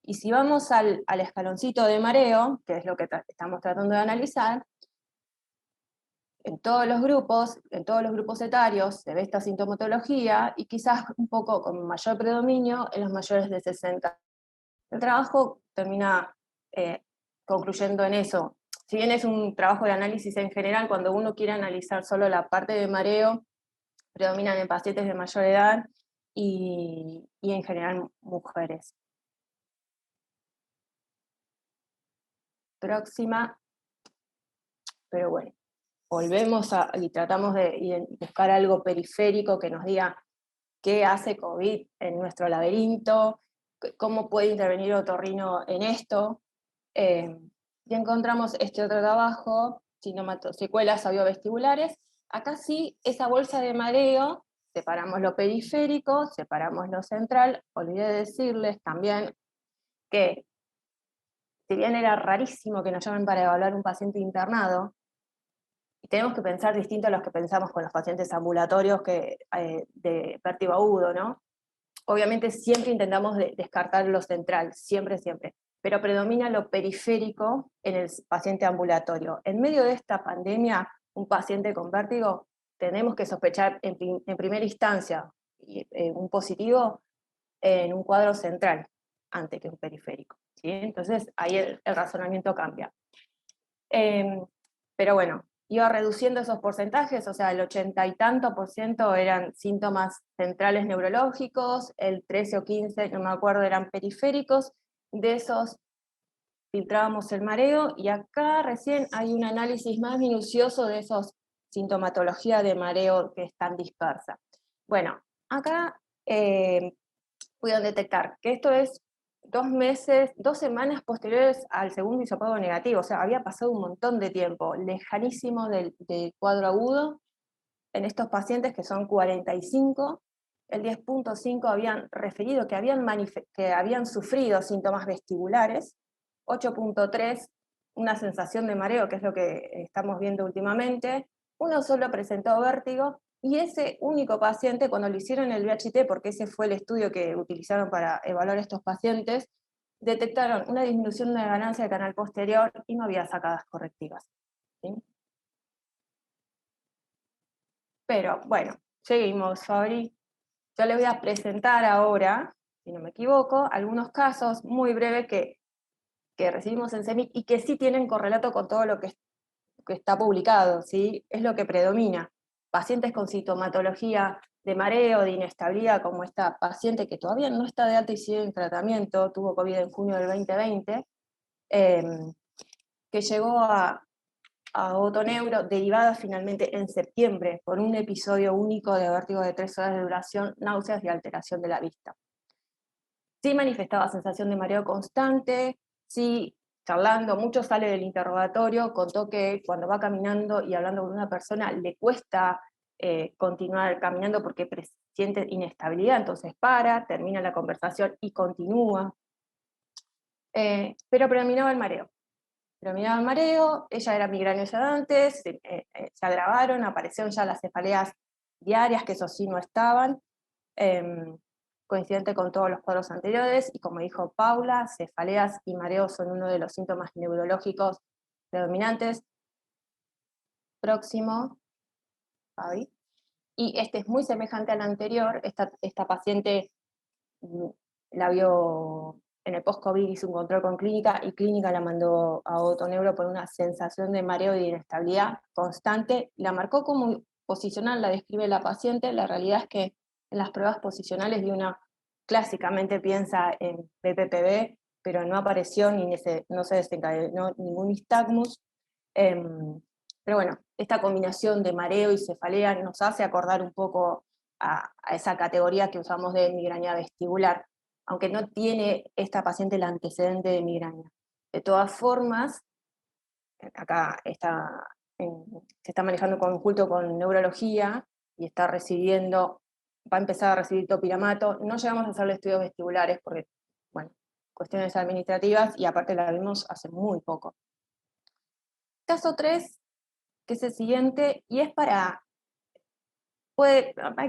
Y si vamos al escaloncito de mareo, que es lo que estamos tratando de analizar, en todos los grupos etarios se ve esta sintomatología, y quizás un poco con mayor predominio en los mayores de 60. El trabajo termina concluyendo en eso. Si bien es un trabajo de análisis en general, cuando uno quiere analizar solo la parte de mareo, predominan en pacientes de mayor edad y en general mujeres. Próxima. Pero bueno, volvemos y tratamos de buscar algo periférico que nos diga qué hace COVID en nuestro laberinto, cómo puede intervenir otorrino en esto. Y encontramos este otro trabajo, secuelas aviovestibulares. Acá sí, esa bolsa de mareo, separamos lo periférico, separamos lo central. Olvidé decirles también que, si bien era rarísimo que nos llamen para evaluar un paciente internado, y tenemos que pensar distinto a los que pensamos con los pacientes ambulatorios de vértigo agudo, ¿no? Obviamente siempre intentamos descartar lo central, siempre, pero predomina lo periférico en el paciente ambulatorio. En medio de esta pandemia, un paciente con vértigo, tenemos que sospechar en primera instancia un positivo en un cuadro central, antes que un periférico, ¿sí? Entonces ahí el razonamiento cambia. Pero bueno, iba reduciendo esos porcentajes, o sea, el 80 y tanto % eran síntomas centrales neurológicos, el 13 o 15, no me acuerdo, eran periféricos. De esos filtrábamos el mareo, y acá recién hay un análisis más minucioso de esos sintomatología de mareo que están dispersa. Bueno, acá pudieron detectar que esto es 2 semanas posteriores al segundo hisopado negativo, o sea, había pasado un montón de tiempo, lejanísimo del cuadro agudo, en estos pacientes, que son 45, el 10.5 habían referido que habían sufrido síntomas vestibulares, 8.3 una sensación de mareo, que es lo que estamos viendo últimamente, uno solo presentó vértigo, y ese único paciente, cuando le hicieron el VHT, porque ese fue el estudio que utilizaron para evaluar estos pacientes, detectaron una disminución de ganancia del canal posterior y no había sacadas correctivas. ¿Sí? Pero bueno, seguimos, Fabri. Yo les voy a presentar ahora, si no me equivoco, algunos casos muy breves que recibimos en CEMIC y que sí tienen correlato con todo lo que está publicado, ¿sí? Es lo que predomina. Pacientes con sintomatología de mareo, de inestabilidad, como esta paciente que todavía no está de alta y sigue en tratamiento, tuvo COVID en junio del 2020, que llegó a Otoneuro, derivada finalmente en septiembre por un episodio único de vértigo de 3 horas de duración, náuseas y alteración de la vista. Sí manifestaba sensación de mareo constante, sí charlando, mucho sale del interrogatorio, contó que cuando va caminando y hablando con una persona le cuesta continuar caminando porque siente inestabilidad, entonces para, termina la conversación y continúa. Pero predominaba el mareo. Predominaba el mareo, ella era migrañosa de antes, se agravaron, aparecieron ya las cefaleas diarias, que eso sí no estaban, coincidente con todos los cuadros anteriores, y como dijo Paula, cefaleas y mareos son uno de los síntomas neurológicos predominantes. Próximo, Fabi. Y este es muy semejante al anterior, esta paciente la vio en el post-COVID, hizo un control con clínica, y clínica la mandó a Otoneuro por una sensación de mareo y de inestabilidad constante, la marcó como posicional, la describe la paciente, la realidad es que en las pruebas posicionales de una clásicamente piensa en PPPB, pero no apareció no se desencadenó ningún nistagmus. Pero bueno, esta combinación de mareo y cefalea nos hace acordar un poco a esa categoría que usamos de migraña vestibular, aunque no tiene esta paciente el antecedente de migraña. De todas formas, acá se está manejando conjunto con neurología y está va a empezar a recibir topiramato. No llegamos a hacerle estudios vestibulares porque, bueno, cuestiones administrativas, y aparte la vimos hace muy poco. Caso 3, que es el siguiente, y es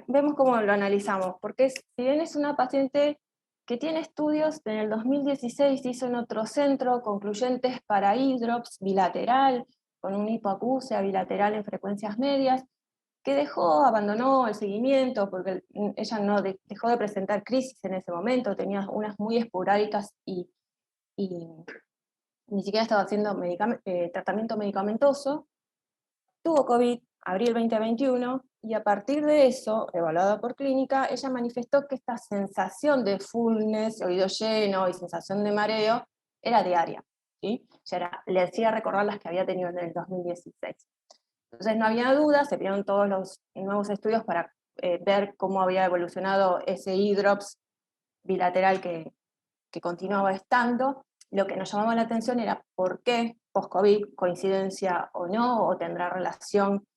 vemos cómo lo analizamos, porque si bien es una paciente que tiene estudios, en el 2016 hizo en otro centro concluyentes para E-drops bilateral, con una hipoacusia bilateral en frecuencias medias, que abandonó el seguimiento, porque ella no dejó de presentar crisis en ese momento, tenía unas muy esporádicas y ni siquiera estaba haciendo tratamiento medicamentoso. Tuvo COVID abril 2021, y a partir de eso, evaluada por clínica, ella manifestó que esta sensación de fullness, oído lleno y sensación de mareo era diaria, ¿sí? Le decía recordar las que había tenido en el 2016. Entonces no había duda, se pidieron todos los nuevos estudios para ver cómo había evolucionado ese E-drops bilateral que continuaba estando. Lo que nos llamaba la atención era por qué post-COVID, coincidencia o no, o tendrá relación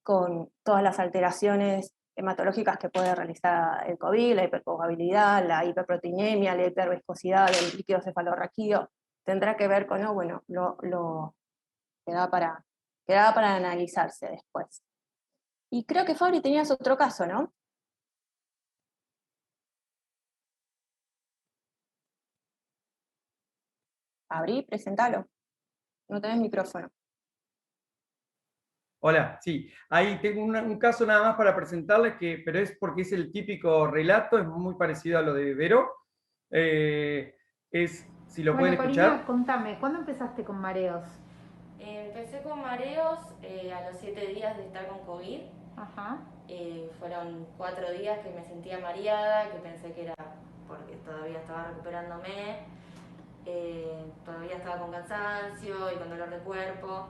con todas las alteraciones hematológicas que puede realizar el COVID, la hipercoagulabilidad, la hiperproteinemia, la hiperviscosidad del líquido cefalorraquídeo, tendrá que ver con, no, bueno, quedaba para analizarse después. Y creo que Fabri tenías otro caso, ¿no? Fabri, presentalo. No tenés micrófono. Hola, sí. Ahí tengo un caso nada más para presentarles, pero es porque es el típico relato, es muy parecido a lo de Vero. Si lo pueden escuchar. Corina, contame, ¿cuándo empezaste con mareos? Empecé con mareos a los 7 días de estar con COVID. Ajá. Fueron 4 días que me sentía mareada, que pensé que era porque todavía estaba recuperándome, todavía estaba con cansancio y con dolor de cuerpo.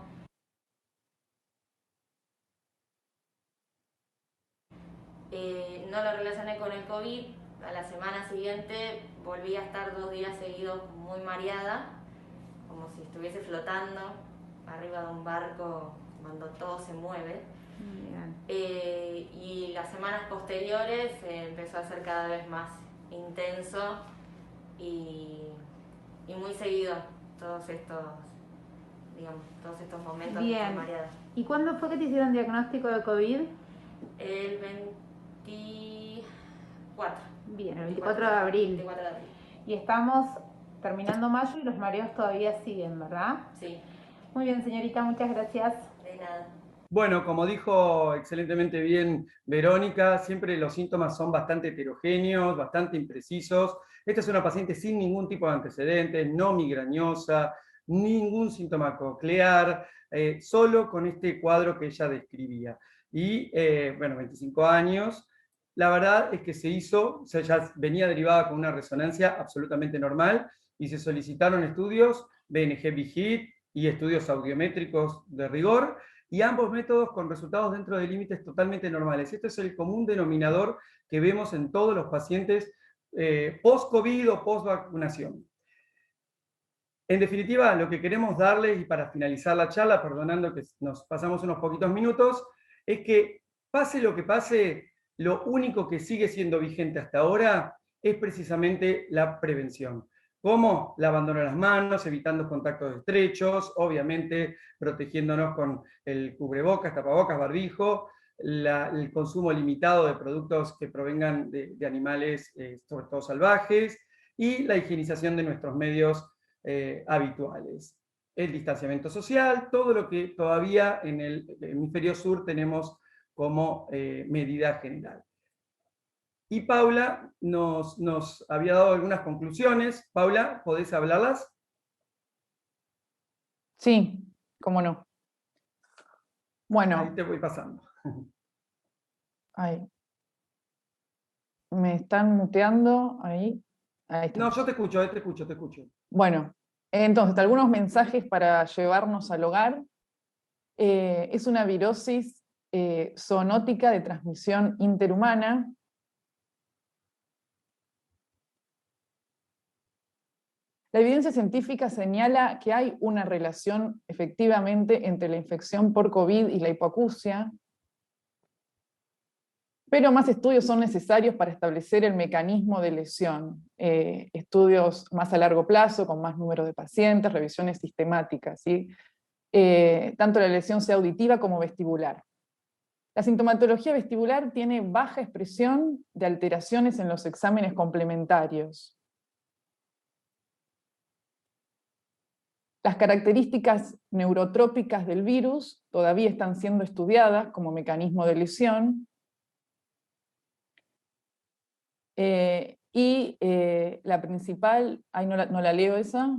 No lo relacioné con el COVID. A la semana siguiente volví a estar 2 días seguidos muy mareada, como si estuviese flotando arriba de un barco cuando todo se mueve. Bien. Y las semanas posteriores empezó a ser cada vez más intenso y muy seguido todos estos momentos de estar Bien. mareada. ¿Y cuándo fue que te hicieron diagnóstico de COVID? El 24. Bien, el 24 de abril. 24 de abril. Y estamos terminando mayo y los mareos todavía siguen, ¿verdad? Sí, Muy bien, señorita, muchas gracias. de nada. Bueno, como dijo excelentemente bien Verónica, siempre los síntomas son bastante heterogéneos, bastante imprecisos. Esta es una paciente sin ningún tipo de antecedentes, no migrañosa, ningún síntoma coclear, solo con este cuadro que ella describía. Y, bueno, 25 años. La verdad es que se hizo, o sea, ya venía derivada con una resonancia absolutamente normal y se solicitaron estudios BNG-BIGIT y estudios audiométricos de rigor, y ambos métodos con resultados dentro de límites totalmente normales. Este es el común denominador que vemos en todos los pacientes post-COVID o post-vacunación. En definitiva, lo que queremos darles, y para finalizar la charla, perdonando que nos pasamos unos poquitos minutos, es que pase lo que pase, lo único que sigue siendo vigente hasta ahora es precisamente la prevención. ¿Cómo? Lavándonos las manos, evitando contactos estrechos, obviamente protegiéndonos con el cubrebocas, tapabocas, barbijo, el consumo limitado de productos que provengan de animales, sobre todo salvajes, y la higienización de nuestros medios habituales. El distanciamiento social, todo lo que todavía en el hemisferio sur tenemos como medida general. Y Paula nos había dado algunas conclusiones. Paula, ¿podés hablarlas? Sí, cómo no. Bueno. Ahí te voy pasando. Ahí. Me están muteando ahí. Ahí está. No, yo te escucho, te escucho. Bueno, entonces, algunos mensajes para llevarnos al hogar. Es una virosis zoonótica de transmisión interhumana. La evidencia científica señala que hay una relación efectivamente entre la infección por COVID y la hipoacusia, pero más estudios son necesarios para establecer el mecanismo de lesión. Estudios más a largo plazo, con más número de pacientes, revisiones sistemáticas, ¿sí? Tanto la lesión sea auditiva como vestibular. La sintomatología vestibular tiene baja expresión de alteraciones en los exámenes complementarios. Las características neurotrópicas del virus todavía están siendo estudiadas como mecanismo de lesión. La principal, ahí no la leo esa.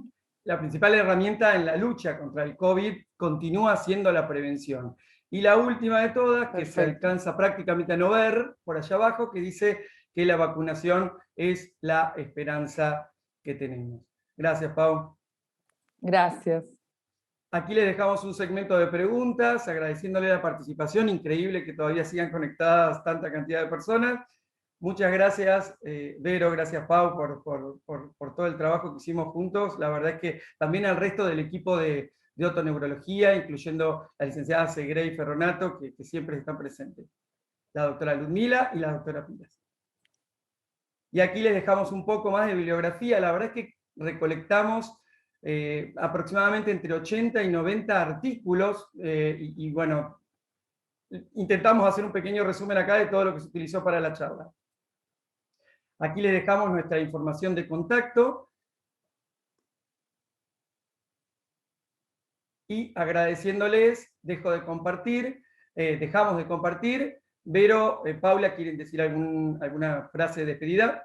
La principal herramienta en la lucha contra el COVID continúa siendo la prevención. Y la última de todas, que se alcanza prácticamente a no ver, por allá abajo, que dice que la vacunación es la esperanza que tenemos. Gracias, Pau. Gracias. Aquí les dejamos un segmento de preguntas, agradeciéndole la participación, increíble que todavía sigan conectadas tanta cantidad de personas. Muchas gracias, Vero, gracias, Pau, por todo el trabajo que hicimos juntos. La verdad es que también al resto del equipo de otoneurología, incluyendo la licenciada Segrey Ferronato, que siempre están presentes. La doctora Ludmila y la doctora Pilas. Y aquí les dejamos un poco más de bibliografía. La verdad es que recolectamos aproximadamente entre 80 y 90 artículos, y bueno, intentamos hacer un pequeño resumen acá de todo lo que se utilizó para la charla. Aquí les dejamos nuestra información de contacto. Y agradeciéndoles, dejamos de compartir. Vero, Paula, ¿quieren decir alguna frase de despedida?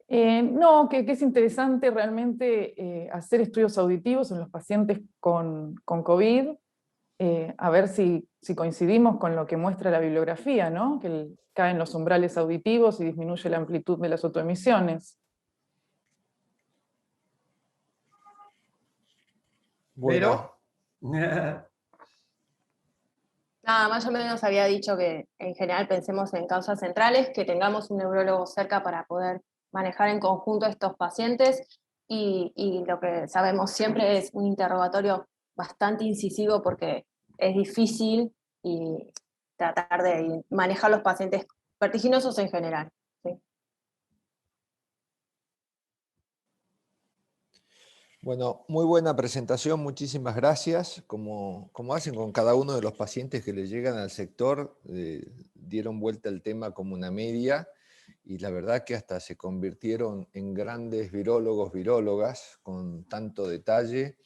No, que es interesante realmente hacer estudios auditivos en los pacientes con COVID, a ver si coincidimos con lo que muestra la bibliografía, ¿no? Que caen los umbrales auditivos y disminuye la amplitud de las autoemisiones. Bueno. Nada, más o menos había dicho que en general pensemos en causas centrales, que tengamos un neurólogo cerca para poder manejar en conjunto a estos pacientes, y lo que sabemos siempre es un interrogatorio bastante incisivo, porque es difícil y tratar de manejar los pacientes vertiginosos en general. ¿Sí? Bueno, muy buena presentación, muchísimas gracias. Como hacen con cada uno de los pacientes que le llegan al sector, dieron vuelta el tema como una media, y la verdad que hasta se convirtieron en grandes virólogos, virólogas, con tanto detalle,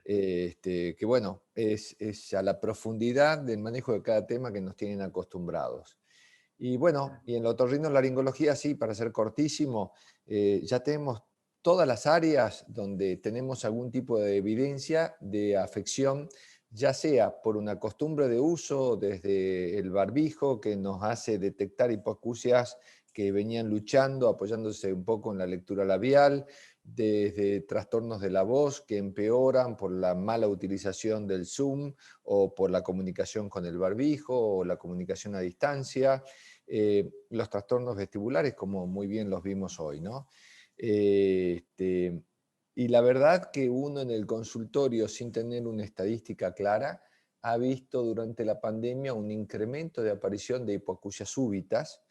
que bueno, es a la profundidad del manejo de cada tema que nos tienen acostumbrados. Y bueno, y en la otorrinolaringología, sí, para ser cortísimo, ya tenemos todas las áreas donde tenemos algún tipo de evidencia de afección, ya sea por una costumbre de uso, desde el barbijo que nos hace detectar hipoacusias que venían luchando, apoyándose un poco en la lectura labial, desde trastornos de la voz que empeoran por la mala utilización del Zoom o por la comunicación con el barbijo o la comunicación a distancia, los trastornos vestibulares, como muy bien los vimos hoy, ¿no? Y la verdad que uno en el consultorio, sin tener una estadística clara, ha visto durante la pandemia un incremento de aparición de hipoacusias súbitas.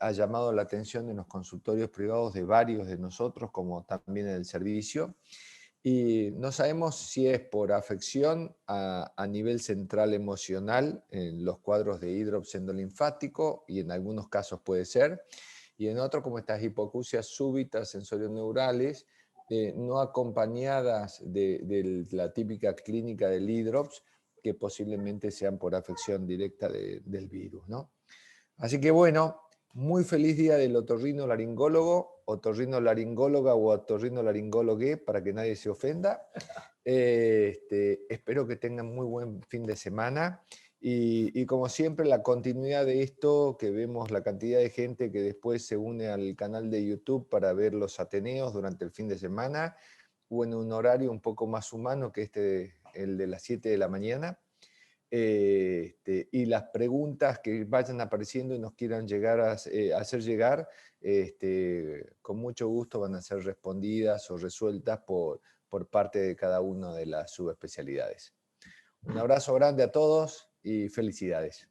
Ha llamado la atención en los consultorios privados de varios de nosotros, como también en el servicio. Y no sabemos si es por afección a nivel central emocional en los cuadros de hidrops endolinfático, y en algunos casos puede ser, y en otros como estas hipoacusias súbitas sensorioneurales, no acompañadas de la típica clínica del hidrops, que posiblemente sean por afección directa del virus, ¿no? Así que bueno, muy feliz día del otorrinolaringólogo, otorrinolaringóloga o otorrinolaringólogue, para que nadie se ofenda. Espero que tengan muy buen fin de semana. Y como siempre, la continuidad de esto, que vemos la cantidad de gente que después se une al canal de YouTube para ver los Ateneos durante el fin de semana, o en un horario un poco más humano que el de las 7 de la mañana. Y las preguntas que vayan apareciendo y nos quieran llegar hacer llegar, con mucho gusto van a ser respondidas o resueltas por parte de cada una de las subespecialidades. Un abrazo grande a todos y felicidades.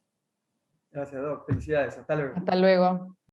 Gracias, Doc. Felicidades. Hasta luego. Hasta luego.